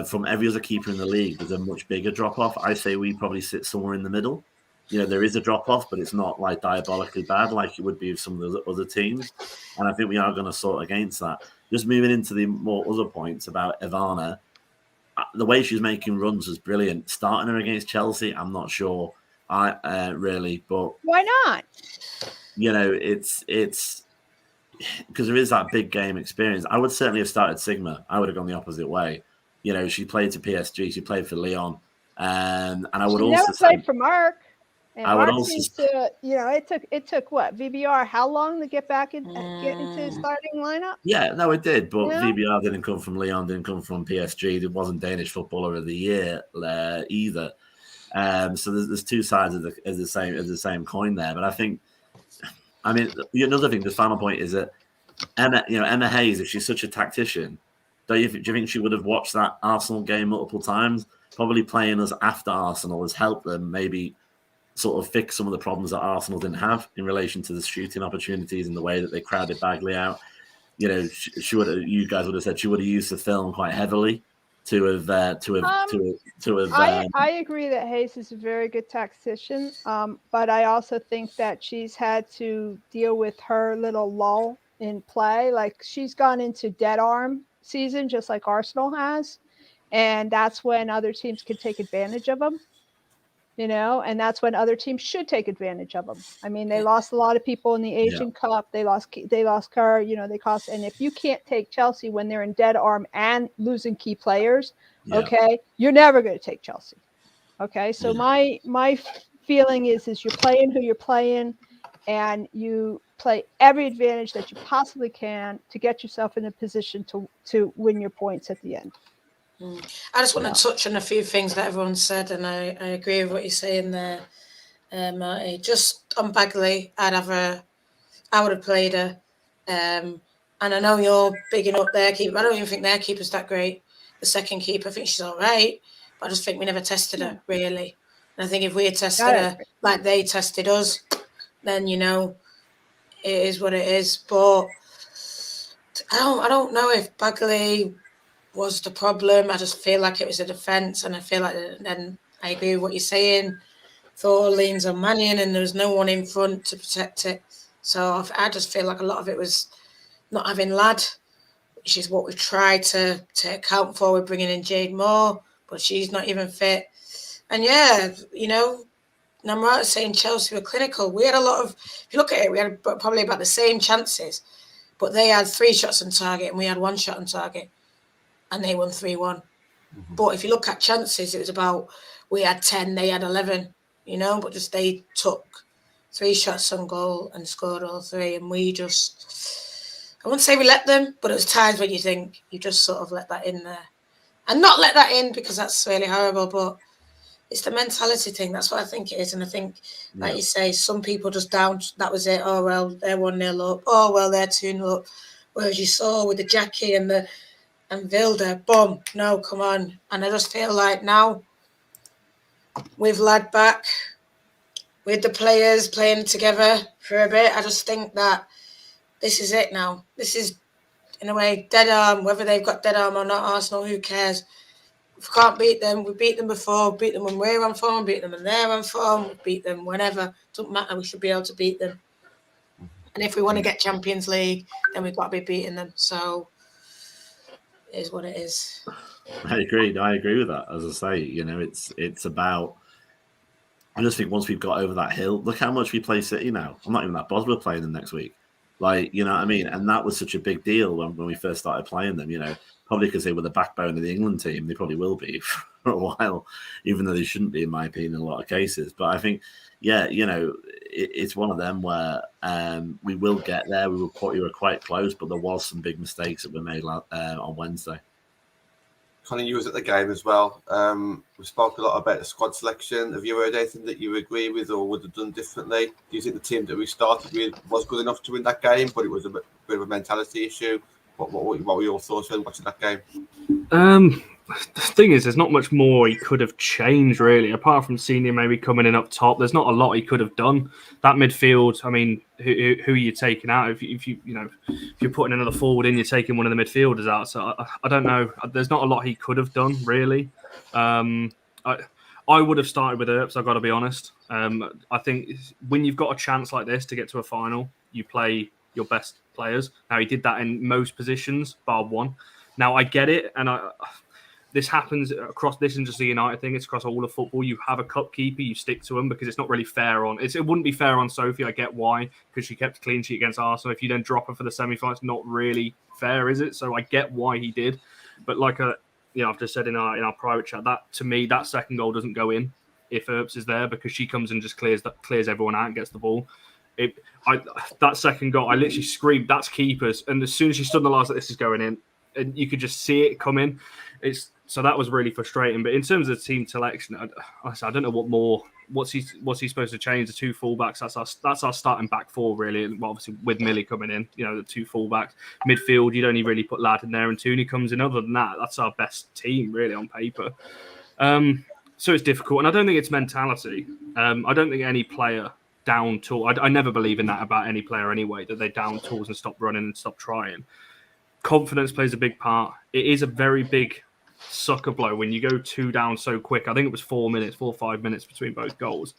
From every other keeper in the league, there's a much bigger drop-off. I say we probably sit somewhere in the middle. You know, there is a drop-off, but it's not like diabolically bad like it would be with some of the other teams. And I think we are going to sort against that. Just moving into the more other points about Ivana, the way she's making runs was brilliant. Starting her against Chelsea, I'm not sure. Really, but why not? You know, it's because there is that big game experience. I would certainly have started Sigma. I would have gone the opposite way. You know, she played to PSG, she played for Lyon, and I would she also never played for Mark. And I would Mark also seems to, you know, it took what, VBR how long to get back in get into the starting lineup? Yeah, no, it did, but Yeah. VBR didn't come from Lyon, didn't come from PSG. It wasn't Danish Footballer of the Year either. So there's two sides of the same coin there. But I think, I mean, another thing, the final point is that Emma Hayes, if she's such a tactician, do you think she would have watched that Arsenal game multiple times? Probably playing us after Arsenal has helped them maybe sort of fix some of the problems that Arsenal didn't have in relation to the shooting opportunities and the way that they crowded Bagley out. You know, you guys would have said she would have used the film quite heavily to have. I agree that Hayes is a very good tactician, but I also think that she's had to deal with her little lull in play. Like she's gone into dead arm season, just like Arsenal has, and that's when other teams can take advantage of them. You know, and that's when other teams should take advantage of them. I mean, they lost a lot of people in the Asian Cup. They lost Kerr. You know, and if you can't take Chelsea when they're in dead arm and losing key players, okay, you're never going to take Chelsea. Okay, so my feeling is you're playing who you're playing, and you play every advantage that you possibly can to get yourself in a position to win your points at the end. I just want to touch on a few things that everyone said, and I agree with what you're saying there, Marty. Just on Bagley, I would have played her. And I know you're bigging up their keeper. I don't even think their keeper's that great. The second keeper, I think she's all right, but I just think we never tested her, really. And I think if we had tested her like they tested us, then, you know, it is what it is. But I don't know if Bagley was the problem. I just feel like it was a defence, and I feel like then I agree with what you're saying. Thor leans on Mannion, and there was no one in front to protect it. So I just feel like a lot of it was not having Lad, which is what we tried to account for with bringing in Jade Moore, but she's not even fit. And yeah, you know, and I'm right saying Chelsea were clinical. We had a lot of, if you look at it, we had probably about the same chances, but they had 3 shots on target and we had 1 shot on target. And they won 3-1. Mm-hmm. But if you look at chances, it was about, we had 10, they had 11, you know, but just they took 3 shots on goal and scored all 3. And we just, I wouldn't say we let them, but it was times when you think you just sort of let that in there. And not let that in because that's really horrible, but it's the mentality thing. That's what I think it is. And I think, like you say, some people just down, that was it. Oh, well, they're 1-0 up. Oh, well, they're 2-0 up. Whereas you saw with the Jackie and Vilda, boom, no, come on. And I just feel like now, with Lad back, with the players playing together for a bit, I just think that this is it now. This is, in a way, dead arm. Whether they've got dead arm or not, Arsenal, who cares? If we can't beat them, we beat them before, beat them when we're on form, beat them when they're on form, we beat them whenever. Doesn't matter, we should be able to beat them. And if we want to get Champions League, then we've got to be beating them. So it is what it is. I agree with that. As I say, you know, it's about, I just think once we've got over that hill, look how much we play City now. I'm not even that bothered with playing them next week. Like, you know what I mean? And that was such a big deal when we first started playing them, you know. probably because they were the backbone of the England team. They probably will be for a while, even though they shouldn't be, in my opinion, in a lot of cases. But I think, yeah, it's one of them where we will get there. We were quite close, but there was some big mistakes that were made on Wednesday. Conor, you was at the game as well. We spoke a lot about the squad selection. Have you heard anything that you agree with or would have done differently? Do you think the team that we started with was good enough to win that game, but it was a bit of a mentality issue? What were your thoughts when watching that game? The thing is, there's not much more he could have changed, really, apart from Senior maybe coming in up top. There's not a lot he could have done. That midfield, I mean, who are you taking out? If you're putting another forward in, you're taking one of the midfielders out. So I don't know. There's not a lot he could have done, really. I would have started with Earps, I've got to be honest. I think when you've got a chance like this to get to a final, you play your best players. Now, he did that in most positions, bar one. Now, I get it, and this happens across. This isn't just the United thing; it's across all of football. You have a cup keeper, you stick to him because it's not really fair on. It wouldn't be fair on Sophie. I get why, because she kept a clean sheet against Arsenal. If you then drop her for the semi-final, it's not really fair, is it? So I get why he did, but I've just said in our private chat that to me that second goal doesn't go in if Earps is there because she comes and just clears everyone out and gets the ball. That second goal, I literally screamed, "That's keepers!" And as soon as she stood in the last, this is going in, and you could just see it coming. So that was really frustrating. But in terms of team selection, I don't know what's he supposed to change. The two fullbacks, that's our starting back four really. And obviously with Millie coming in, the two fullbacks, midfield, you'd only really put Ladd in there, and Tooney comes in. Other than that, that's our best team really on paper. So it's difficult, and I don't think it's mentality. I don't think any player down tool. I never believe in that about any player anyway, that they down tools and stop running and stop trying. Confidence plays a big part. It is a very big sucker blow when you go 2 down so quick. I think it was 4 or 5 minutes between both goals.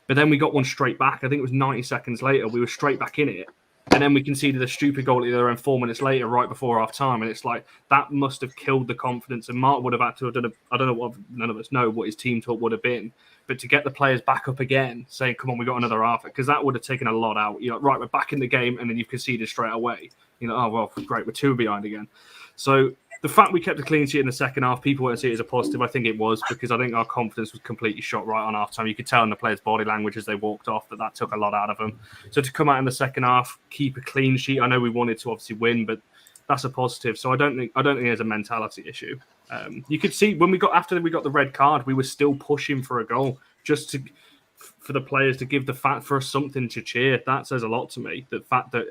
But then we got one straight back. I think it was 90 seconds later. We were straight back in it. And then we conceded a stupid goal at the other end 4 minutes later, right before half time. And it's like that must have killed the confidence. And Mark would have had to have done I don't know what, none of us know what his team talk would have been. But to get the players back up again, saying, come on, we got another half, because that would have taken a lot out. Right, we're back in the game, and then you've conceded straight away. Oh, well, great, we're 2 behind again. So the fact we kept a clean sheet in the second half, people won't see it as a positive. I think it was, because I think our confidence was completely shot right on half time. You could tell in the players' body language as they walked off that took a lot out of them. So to come out in the second half, keep a clean sheet. I know we wanted to obviously win, but that's a positive. So I don't think there's a mentality issue. You could see when after we got the red card, we were still pushing for a goal just for the players to give the fact for us something to cheer. That says a lot to me. The fact that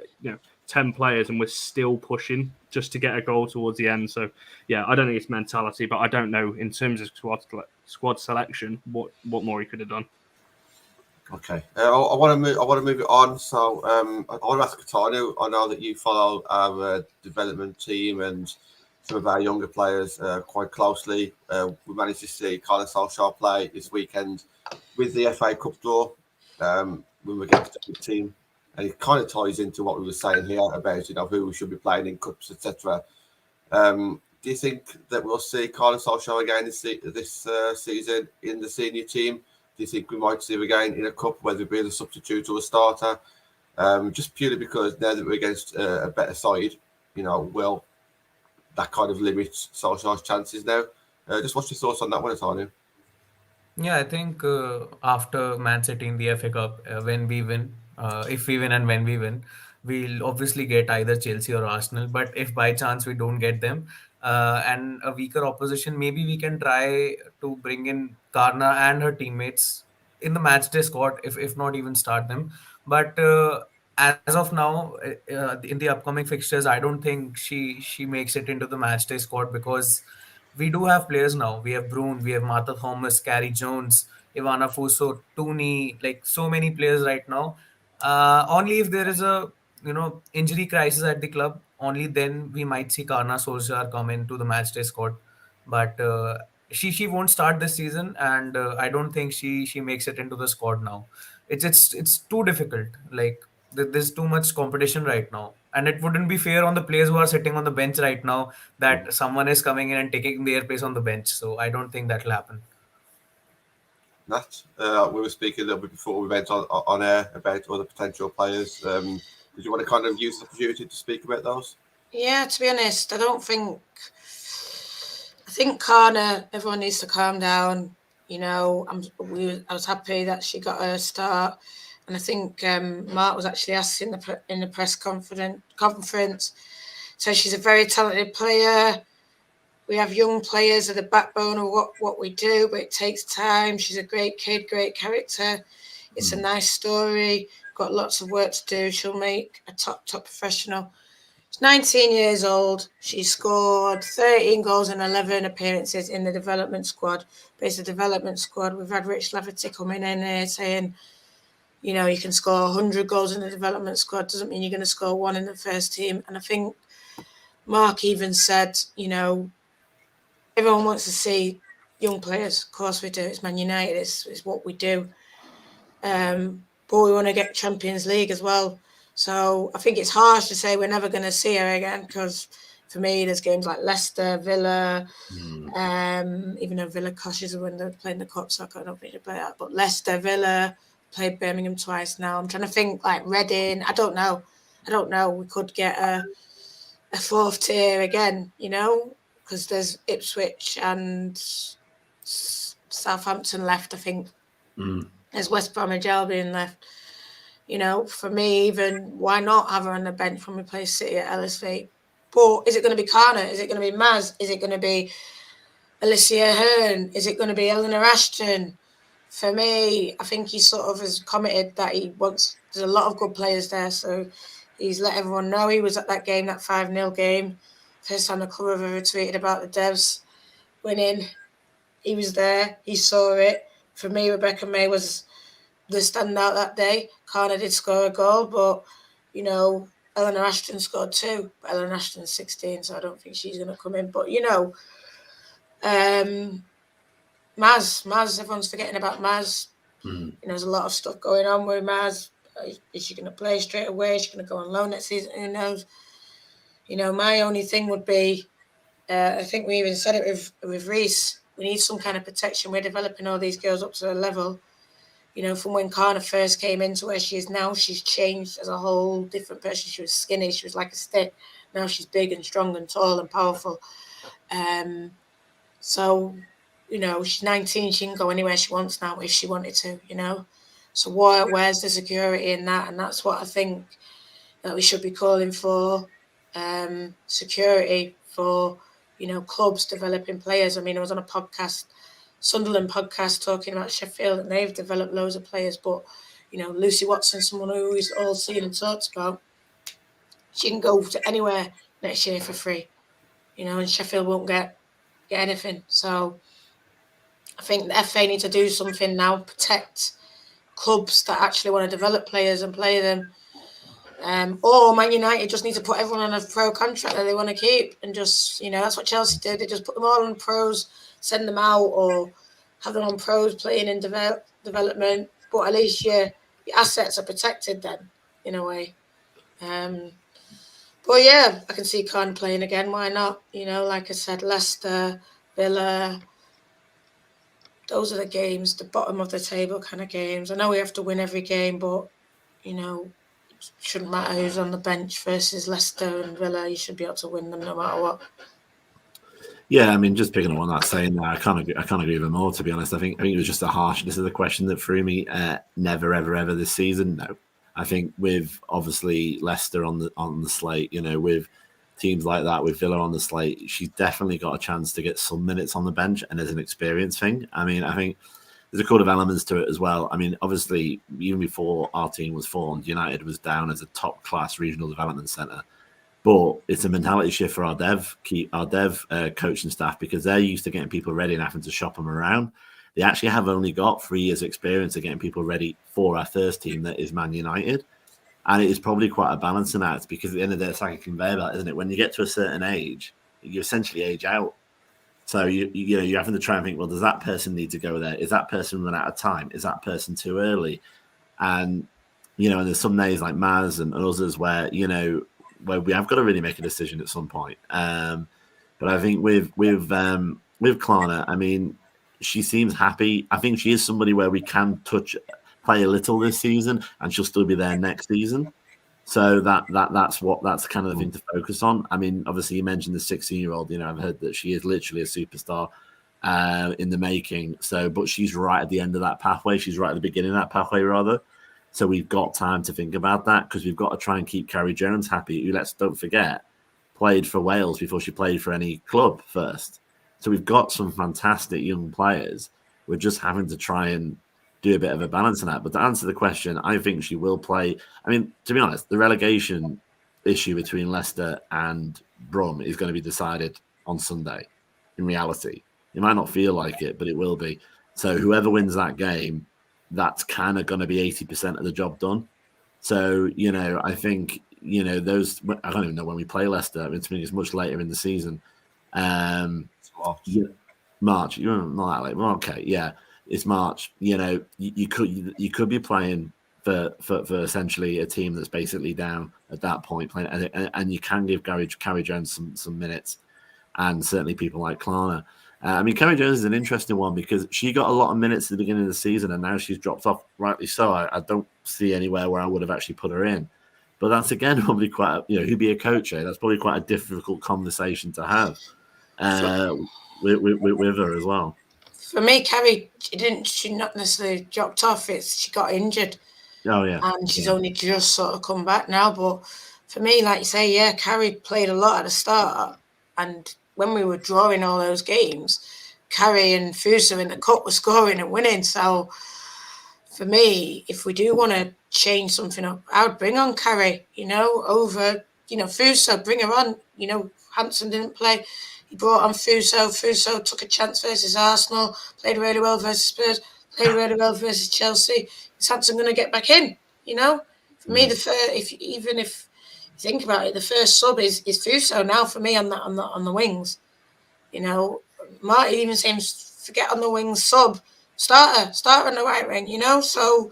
10 players and we're still pushing just to get a goal towards the end. So yeah, I don't think it's mentality, but I don't know in terms of squad selection what more he could have done. Okay, I want to move it on. So I want to ask Katanu. I know that you follow our development team and some of our younger players quite closely. We managed to see Carlos Solskjaer play this weekend with the FA Cup draw when we're against a good team, and it kind of ties into what we were saying here about who we should be playing in cups, etc. Do you think that we'll see Carlos Solskjaer again this season in the senior team? Do you think we might see him again in a cup, whether it be as a substitute or a starter? Just purely because now that we're against a better side, will that kind of limits Solskjaer's chances now? Just what's your thoughts on that one, Atanu? Yeah, I think after Man City in the FA Cup, when we win, if we win and when we win, we'll obviously get either Chelsea or Arsenal. But if by chance we don't get them and a weaker opposition, maybe we can try to bring in Karna and her teammates in the matchday squad, if not even start them. But as of now, in the upcoming fixtures, I don't think she makes it into the matchday squad because we do have players now. We have Brune, we have Martha Thomas, Carrie Jones, Ivana Fuso, Tooney, like so many players right now. Only if there is a injury crisis at the club, only then we might see Karna Solskjaer come into the matchday squad. But she won't start this season, and I don't think she makes it into the squad now. It's too difficult. Like there's too much competition right now, and it wouldn't be fair on the players who are sitting on the bench right now that someone is coming in and taking their place on the bench. So I don't think that'll happen. Nat, we were speaking a little bit before we went on air about other potential players. Did you want to kind of use the opportunity to speak about those? Yeah, to be honest, I don't think think Kana, everyone needs to calm down. You know, I was happy that she got her start, and I think Mark was actually asked in the press conference. So she's a very talented player. We have young players at the backbone of what we do, but it takes time. She's a great kid, great character. It's a nice story. Got lots of work to do. She'll make a top professional. She's 19 years old. She scored 13 goals and 11 appearances in the development squad. But it's a development squad. We've had Rich Laverty coming in here saying, you know, you can score 100 goals in the development squad. Doesn't mean you're going to score one in the first team. And I think Mark even said, you know, everyone wants to see young players. Of course we do. It's Man United. It's what we do. But we want to get Champions League as well. So I think it's harsh to say we're never going to see her again, because for me, there's games like Leicester, Villa, even though Villa crashes when they're playing the Cup, so I don't think they play that. But Leicester, Villa, played Birmingham twice now. I'm trying to think like Reading. I don't know. We could get a fourth tier again, you know, because there's Ipswich and Southampton left, I think. There's West Bromwich Albion left. You know, for me, even, why not have her on the bench when we play City at Ellisford? But is it going to be Kana? Is it going to be Maz? Is it going to be Alicia Hearn? Is it going to be Eleanor Ashton? For me, I think he sort of has commented that he wants, there's a lot of good players there, so he's let everyone know. He was at that game, that 5-0 game. First time the club have ever tweeted about the Devs winning. He was there. He saw it. For me, Rebecca May was the standout that day. Kana did score a goal, but, you know, Eleanor Ashton scored 2. But Eleanor Ashton's 16, so I don't think she's going to come in. But, you know, Maz, everyone's forgetting about Maz. You know, there's a lot of stuff going on with Maz. Is she going to play straight away? Is she going to go on loan next season? Who knows? You know, my only thing would be, I think we even said it with Reese, we need some kind of protection. We're developing all these girls up to a level. You know, from when Kana first came into where she is now, she's changed as a whole different person. She was skinny. She was like a stick. Now she's big and strong and tall and powerful. So, you know, she's 19. She can go anywhere she wants now if she wanted to, you know. So where's the security in that? And that's what I think that we should be calling for, security for, you know, clubs developing players. I mean, I was on a podcast, Sunderland podcast, talking about Sheffield, and they've developed loads of players. But, you know, Lucy Watson, someone who is all seen and talked about, she can go to anywhere next year for free, you know, and Sheffield won't get anything. So I think the FA need to do something now, protect clubs that actually want to develop players and play them. Or Man United just need to put everyone on a pro contract that they want to keep, and just, you know, that's what Chelsea did. They just put them all on pros, send them out, or have them on pros playing in development. But at least your assets are protected then, in a way. But yeah, I can see Khan playing again. Why not? You know, like I said, Leicester, Villa. Those are the games, the bottom of the table kind of games. I know we have to win every game, but, you know, it shouldn't matter who's on the bench versus Leicester and Villa. You should be able to win them no matter what. Yeah, I mean, just picking up on that, saying that, I can't agree with more, to be honest. I think it was just a harshness of the question that threw me. Never, ever this season. No, I think with obviously Leicester on the slate, you know, with teams like that, with Villa on the slate, she's definitely got a chance to get some minutes on the bench, and as an experience thing. I mean, I think there's a couple of elements to it as well. I mean, obviously, even before our team was formed, United was down as a top-class regional development centre. But it's a mentality shift for our dev coaching staff, because they're used to getting people ready and having to shop them around. They actually have only got 3 years' experience of getting people ready for our first team, that is Man United. And it is probably quite a balancing act, because at the end of the day, it's like a conveyor belt, isn't it? When you get to a certain age, you essentially age out. So you're having to try and think, well, does that person need to go there? Is that person run out of time? Is that person too early? And, you know, and there's some days like Maz and others where, you know, where we have got to really make a decision at some point. But I think with Klarna, I mean, she seems happy. I think she is somebody where we can play a little this season, and she'll still be there next season. So that's kind of the thing to focus on. I mean, obviously, you mentioned the 16-year-old. You know, I've heard that she is literally a superstar in the making. So, but she's right at the end of that pathway. She's right at the beginning of that pathway, rather. So we've got time to think about that because we've got to try and keep Carrie Jones happy, who, don't forget, played for Wales before she played for any club first. So we've got some fantastic young players. We're just having to try and do a bit of a balance in that. But to answer the question, I think she will play. I mean, to be honest, the relegation issue between Leicester and Brum is going to be decided on Sunday. In reality, it might not feel like it, but it will be. So whoever wins that game, that's kind of going to be 80% of the job done. So, you know, I think, you know, those, I don't even know when we play Leicester. I mean, to me, it's much later in the season. March, you know, not that late. Well, okay, yeah, it's March. You know, you could be playing for essentially a team that's basically down at that point, playing, and you can give Carrie Jones some minutes, and certainly people like Klarna. I mean, Carrie Jones is an interesting one because she got a lot of minutes at the beginning of the season, and now she's dropped off. Rightly so. I don't see anywhere where I would have actually put her in. But that's again probably quite, who'd be a coach? That's probably quite a difficult conversation to have with her as well. For me, Carrie, she not necessarily dropped off. She got injured. Oh yeah, and she's only just sort of come back now. But for me, like you say, yeah, Carrie played a lot at the start, and when we were drawing all those games, Carrie and Fuso in the cup were scoring and winning. So for me, if we do want to change something up, I would bring on Carrie, over, Fuso, bring her on. Hanson didn't play. He brought on Fuso. Fuso took a chance versus Arsenal, played really well versus Spurs, played really well versus Chelsea. Is Hanson going to get back in? For me, if you think about it, the first sub is Fuso now for me on the wings. Marty even seems forget on the wings sub, starter on the right wing. So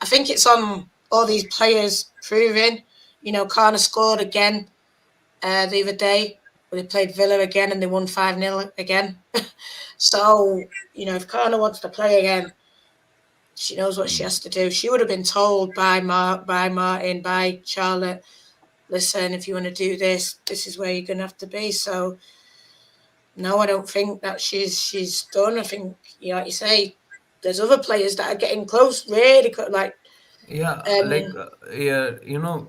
I think it's on all these players proving. Kana scored again the other day. They played Villa again and they won 5-0 again. So, if Kana wants to play again, she knows what she has to do. She would have been told by Martin, by Charlotte, listen, if you want to do this, this is where you're going to have to be. So, no, I don't think that she's done. I think, like you say, there's other players that are getting close, really, like Emma Chloe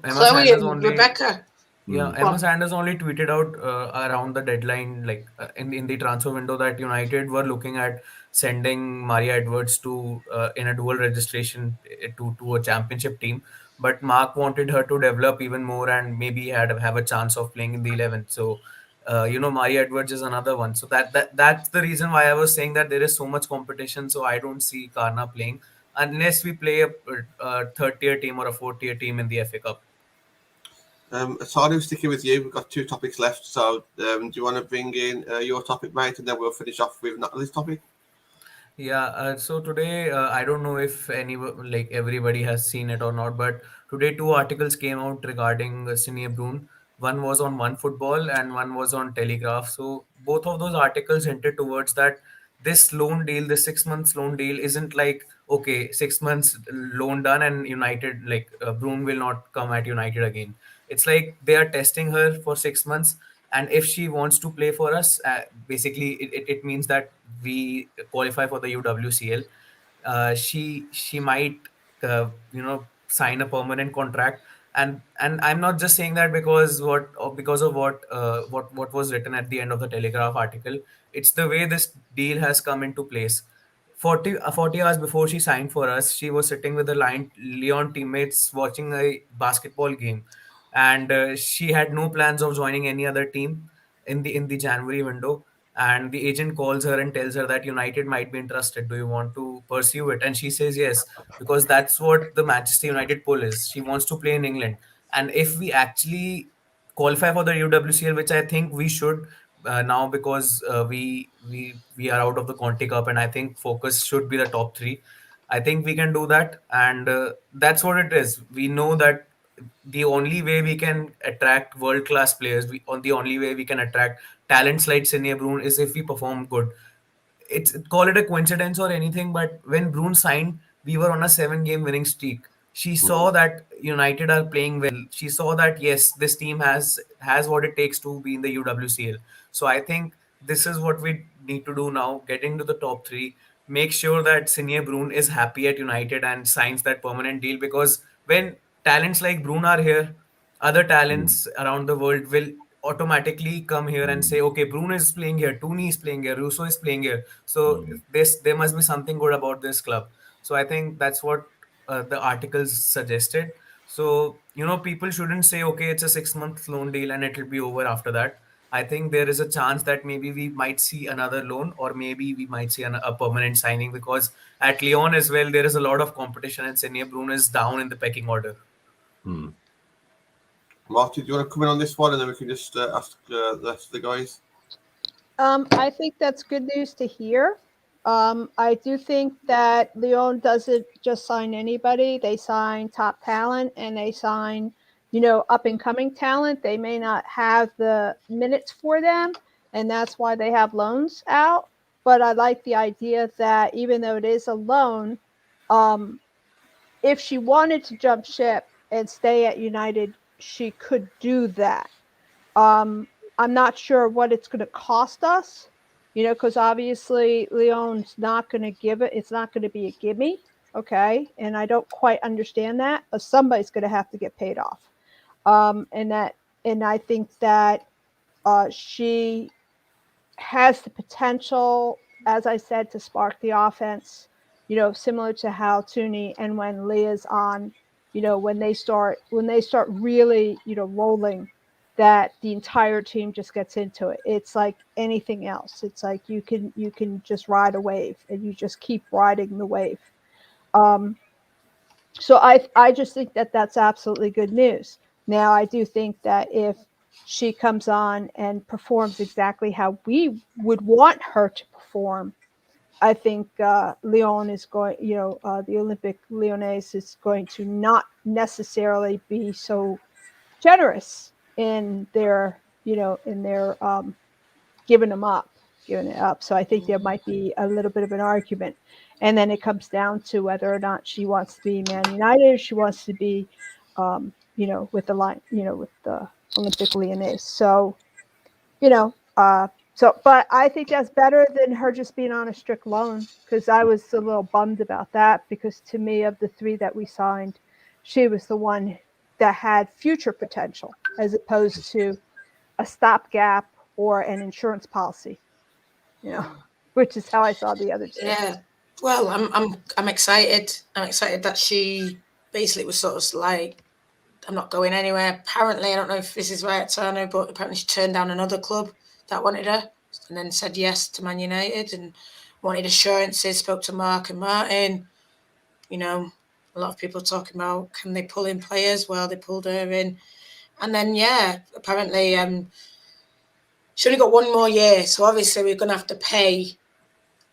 Sanders and only. Rebecca. Yeah, Emma Sanders only tweeted out around the deadline, like in the transfer window, that United were looking at sending Maria Edwards to in a dual registration to a championship team, but Mark wanted her to develop even more and maybe have a chance of playing in the 11th. So, Maria Edwards is another one. So that's the reason why I was saying that there is so much competition. So I don't see Karna playing unless we play a third-tier team or a fourth-tier team in the FA Cup. Tony, sticking with you. We've got 2 topics left. So do you want to bring in your topic, mate, and then we'll finish off with Natalie's topic? Yeah, so today I don't know if everybody has seen it or not, but today 2 articles came out regarding Sinead Brun. One was on OneFootball and one was on Telegraph. So both of those articles hinted towards that this loan deal, the 6 months loan deal, isn't like, okay, 6 months loan done and United, Brun will not come at United again. It's like they are testing her for 6 months, and if she wants to play for us, basically it means that we qualify for the UWCL. She might sign a permanent contract, and I'm not just saying that because of what was written at the end of the Telegraph article. It's the way this deal has come into place. 40 hours before she signed for us, she was sitting with the Lyon teammates watching a basketball game, and she had no plans of joining any other team in the January window. And the agent calls her and tells her that United might be interested. Do you want to pursue it? And she says yes, because that's what the Manchester United pull is. She wants to play in England. And if we actually qualify for the UWCL, which I think we should now, because we are out of the Conti Cup, and I think focus should be the top 3. I think we can do that, and that's what it is. We know that the only way we can attract world-class players, the only way we can attract talents like Sinead Brun is if we perform good. Call it a coincidence or anything, but when Brun signed, we were on a 7-game winning streak. She saw that United are playing well. She saw that yes, this team has what it takes to be in the UWCL. So I think this is what we need to do now: get into the top three, make sure that Sinye Brun is happy at United and signs that permanent deal. Because when talents like Brun are here, other talents around the world will automatically come here and say, okay, Bruno is playing here, Tooney is playing here, Russo is playing here, so there must be something good about this club. So I think that's what the articles suggested. So people shouldn't say, okay, it's a 6-month loan deal and it'll be over after that. I think there is a chance that maybe we might see another loan, or maybe we might see a permanent signing, because at Lyon as well there is a lot of competition and Senior Bruno is down in the pecking order. Marty, do you want to come in on this one, and then we can just ask the rest of the guys? I think that's good news to hear. I do think that Lyon doesn't just sign anybody. They sign top talent, and they sign, up and coming talent. They may not have the minutes for them, and that's why they have loans out. But I like the idea that even though it is a loan, if she wanted to jump ship and stay at United, she could do that. I'm not sure what it's going to cost us, because obviously Lyon's not going to give it. It's not going to be a gimme. Okay. And I don't quite understand that, but somebody's going to have to get paid off. And I think that she has the potential, as I said, to spark the offense, similar to how Tooney and when Leah's on, when they start really, rolling, that the entire team just gets into it. It's like anything else. It's like you can just ride a wave, and you just keep riding the wave. So I just think that that's absolutely good news. Now, I do think that if she comes on and performs exactly how we would want her to perform, I think Lyon is going, the Olympic Lyonnais is going to not necessarily be so generous in their, giving it up. So I think there might be a little bit of an argument. And then it comes down to whether or not she wants to be Man United, or she wants to be, with the line, with the Olympic Lyonnais. So, but I think that's better than her just being on a strict loan, because I was a little bummed about that, because to me, of the three that we signed, she was the one that had future potential, as opposed to a stopgap or an insurance policy, which is how I saw the other two. Yeah. Well, I'm excited. I'm excited that she basically was sort of like, I'm not going anywhere. Apparently, I don't know if this is right, Tano, but apparently she turned down another club that wanted her, and then said yes to Man United and wanted assurances, spoke to Mark and Martin. A lot of people talking about, can they pull in players? Well, they pulled her in. And then, apparently she only got 1 more year. So obviously we're going to have to pay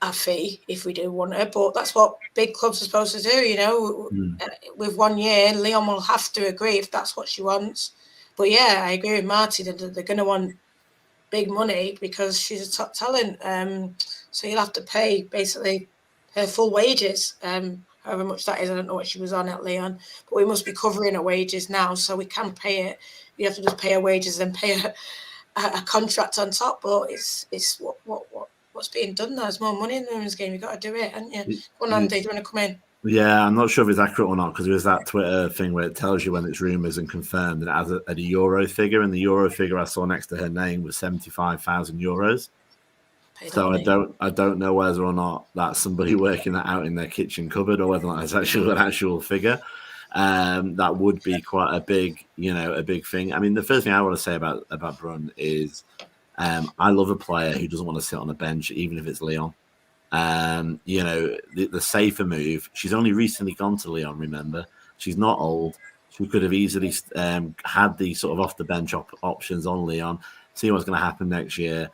a fee if we do want her. But that's what big clubs are supposed to do, With 1 year, Lyon will have to agree if that's what she wants. But yeah, I agree with Marty that they're going to want big money because she's a top talent. So you'll have to pay basically her full wages, however much that is. I don't know what she was on at Lyon, but we must be covering her wages now, so we can pay it. You have to just pay her wages and pay a contract on top. But it's what's being done now. There's more money in the women's game. You've got to do it, haven't you? Go on, Andy, do you want to come in? Yeah, I'm not sure if it's accurate or not, because there was that Twitter thing where it tells you when it's rumours and confirmed, and it has a euro figure, and the euro figure I saw next to her name was 75,000 euros. So I don't know whether or not that's somebody working that out in their kitchen cupboard, or whether that's actually an actual figure. That would be quite a big thing. I mean, the first thing I want to say about Brun is I love a player who doesn't want to sit on a bench, even if it's Lyon. The safer move. She's only recently gone to Lyon. Remember, she's not old. She could have easily had the sort of off the bench options on Lyon. See what's going to happen next year.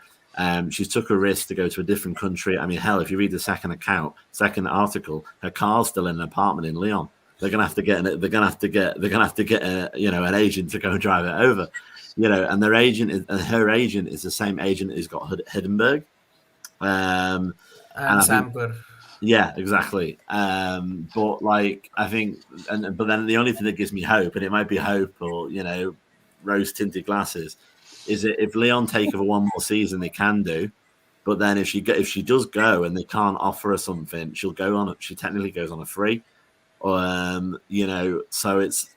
She's took a risk to go to a different country. I mean, hell, if you read the second article, her car's still in an apartment in Lyon. They're going to have to get an agent to go and drive it over. And her agent is the same agent who's got Hiddenberg. And Sam Kerr. Yeah, exactly. But like, I think, but then the only thing that gives me hope, and it might be hope or rose tinted glasses, is that if Leon take over one more season, they can do. But then if she does go and they can't offer her something, she'll go on. She technically goes on a free, So it's.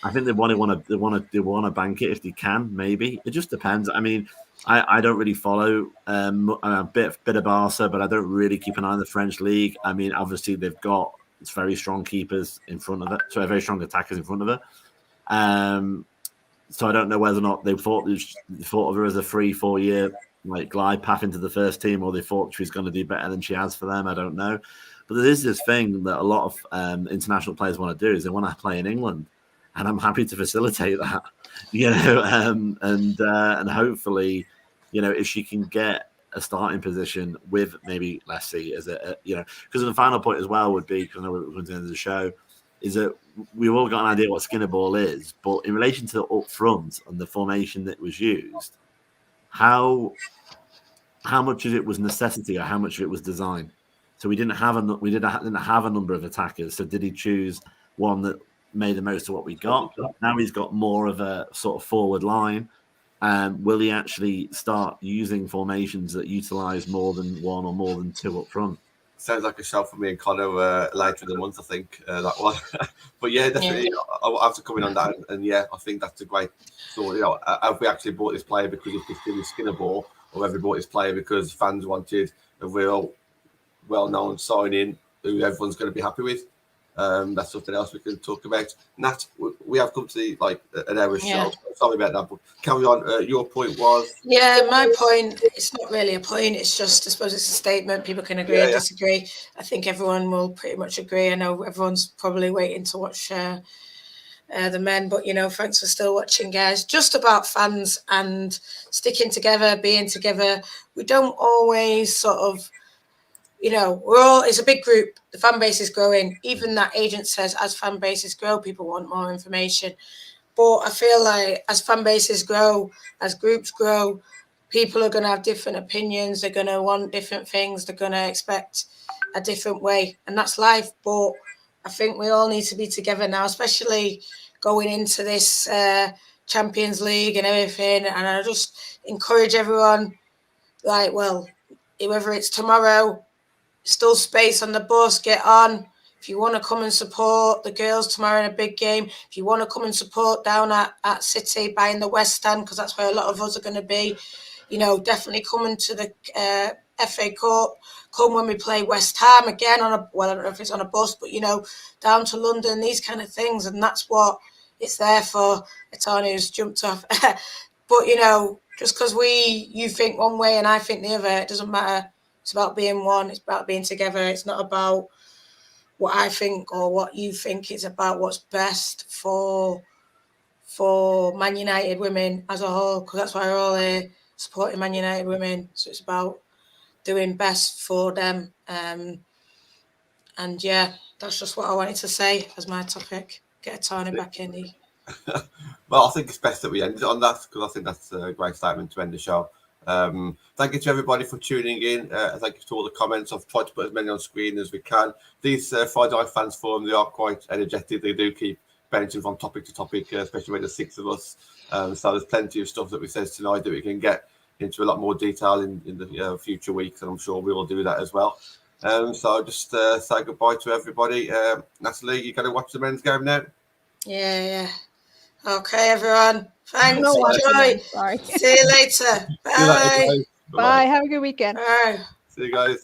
I think they want to bank it if they can. Maybe it just depends. I mean, I don't really follow. I'm a bit of Barca, but I don't really keep an eye on the French league. I mean, obviously they've got very strong keepers in front of it, so very strong attackers in front of it. So I don't know whether or not they thought of her as a 3-4 year glide path into the first team, or they thought she's going to do better than she has for them. I don't know, but there is this thing that a lot of international players want to do is they want to play in England, and I'm happy to facilitate that. And hopefully, if she can get a starting position with maybe Leslie as because the final point as well would be, because I know we're going to the end of the show, is that we've all got an idea what Skinner ball is, but in relation to up front and the formation that was used, how much of it was necessity or how much of it was design? So we didn't have a number of attackers. So did he choose one that made the most of what we got? Now he's got more of a sort of forward line. Will he actually start using formations that utilize more than one or more than two up front? Sounds like a show for me and Connor later in the month, I think, that one. But yeah, definitely, I'll have to come in on that. And yeah, I think that's a great story. Have we actually bought this player because of this Skinner ball, or have we bought this player because fans wanted a real well-known signing who everyone's going to be happy with? That's something else we can talk about. Nat, we have come to an hour show. Sorry about that, but carry on. Your point was? Yeah, my point, it's not really a point. It's just, I suppose it's a statement. People can agree and disagree. I think everyone will pretty much agree. I know everyone's probably waiting to watch the men, but, thanks for still watching, guys. Just about fans and sticking together, being together. We don't always sort of, it's a big group. The fan base is growing. Even that agent says as fan bases grow, people want more information. But I feel like as fan bases grow, as groups grow, people are going to have different opinions. They're going to want different things. They're going to expect a different way. And that's life. But I think we all need to be together now, especially going into this Champions League and everything. And I just encourage everyone, whether it's tomorrow, still space on the bus, get on. If you want to come and support the girls tomorrow in a big game, if you want to come and support down at City buying the West Stand, because that's where a lot of us are going to be, definitely coming to the FA Cup. Come when we play West Ham again I don't know if it's on a bus, but, down to London, these kind of things. And that's what it's there for. Etania's jumped off. But, just because you think one way and I think the other, it doesn't matter. It's about being one. It's about being together. It's not about what I think or what you think. It's about what's best for Man United women as a whole, because that's why we're all here supporting Man United women. So it's about doing best for them. And yeah, that's just what I wanted to say as my topic. Get Etania back in. Well, I think it's best that we end it on that, because I think that's a great statement to end the show. Thank you to everybody for tuning in. Thank you to all the comments. I've tried to put as many on screen as we can. These Friday Night Fans Forum, they are quite energetic. They do keep bouncing from topic to topic, especially when there's 6 of us. So there's plenty of stuff that we said tonight that we can get into a lot more detail in the future weeks, and I'm sure we will do that as well. So just say goodbye to everybody. Natalie, you going to watch the men's game now? Yeah. Okay, everyone. Thanks. No, Enjoy. sorry. See you later. Bye. See you later, guys. Bye. Have a good weekend. Bye. See you guys.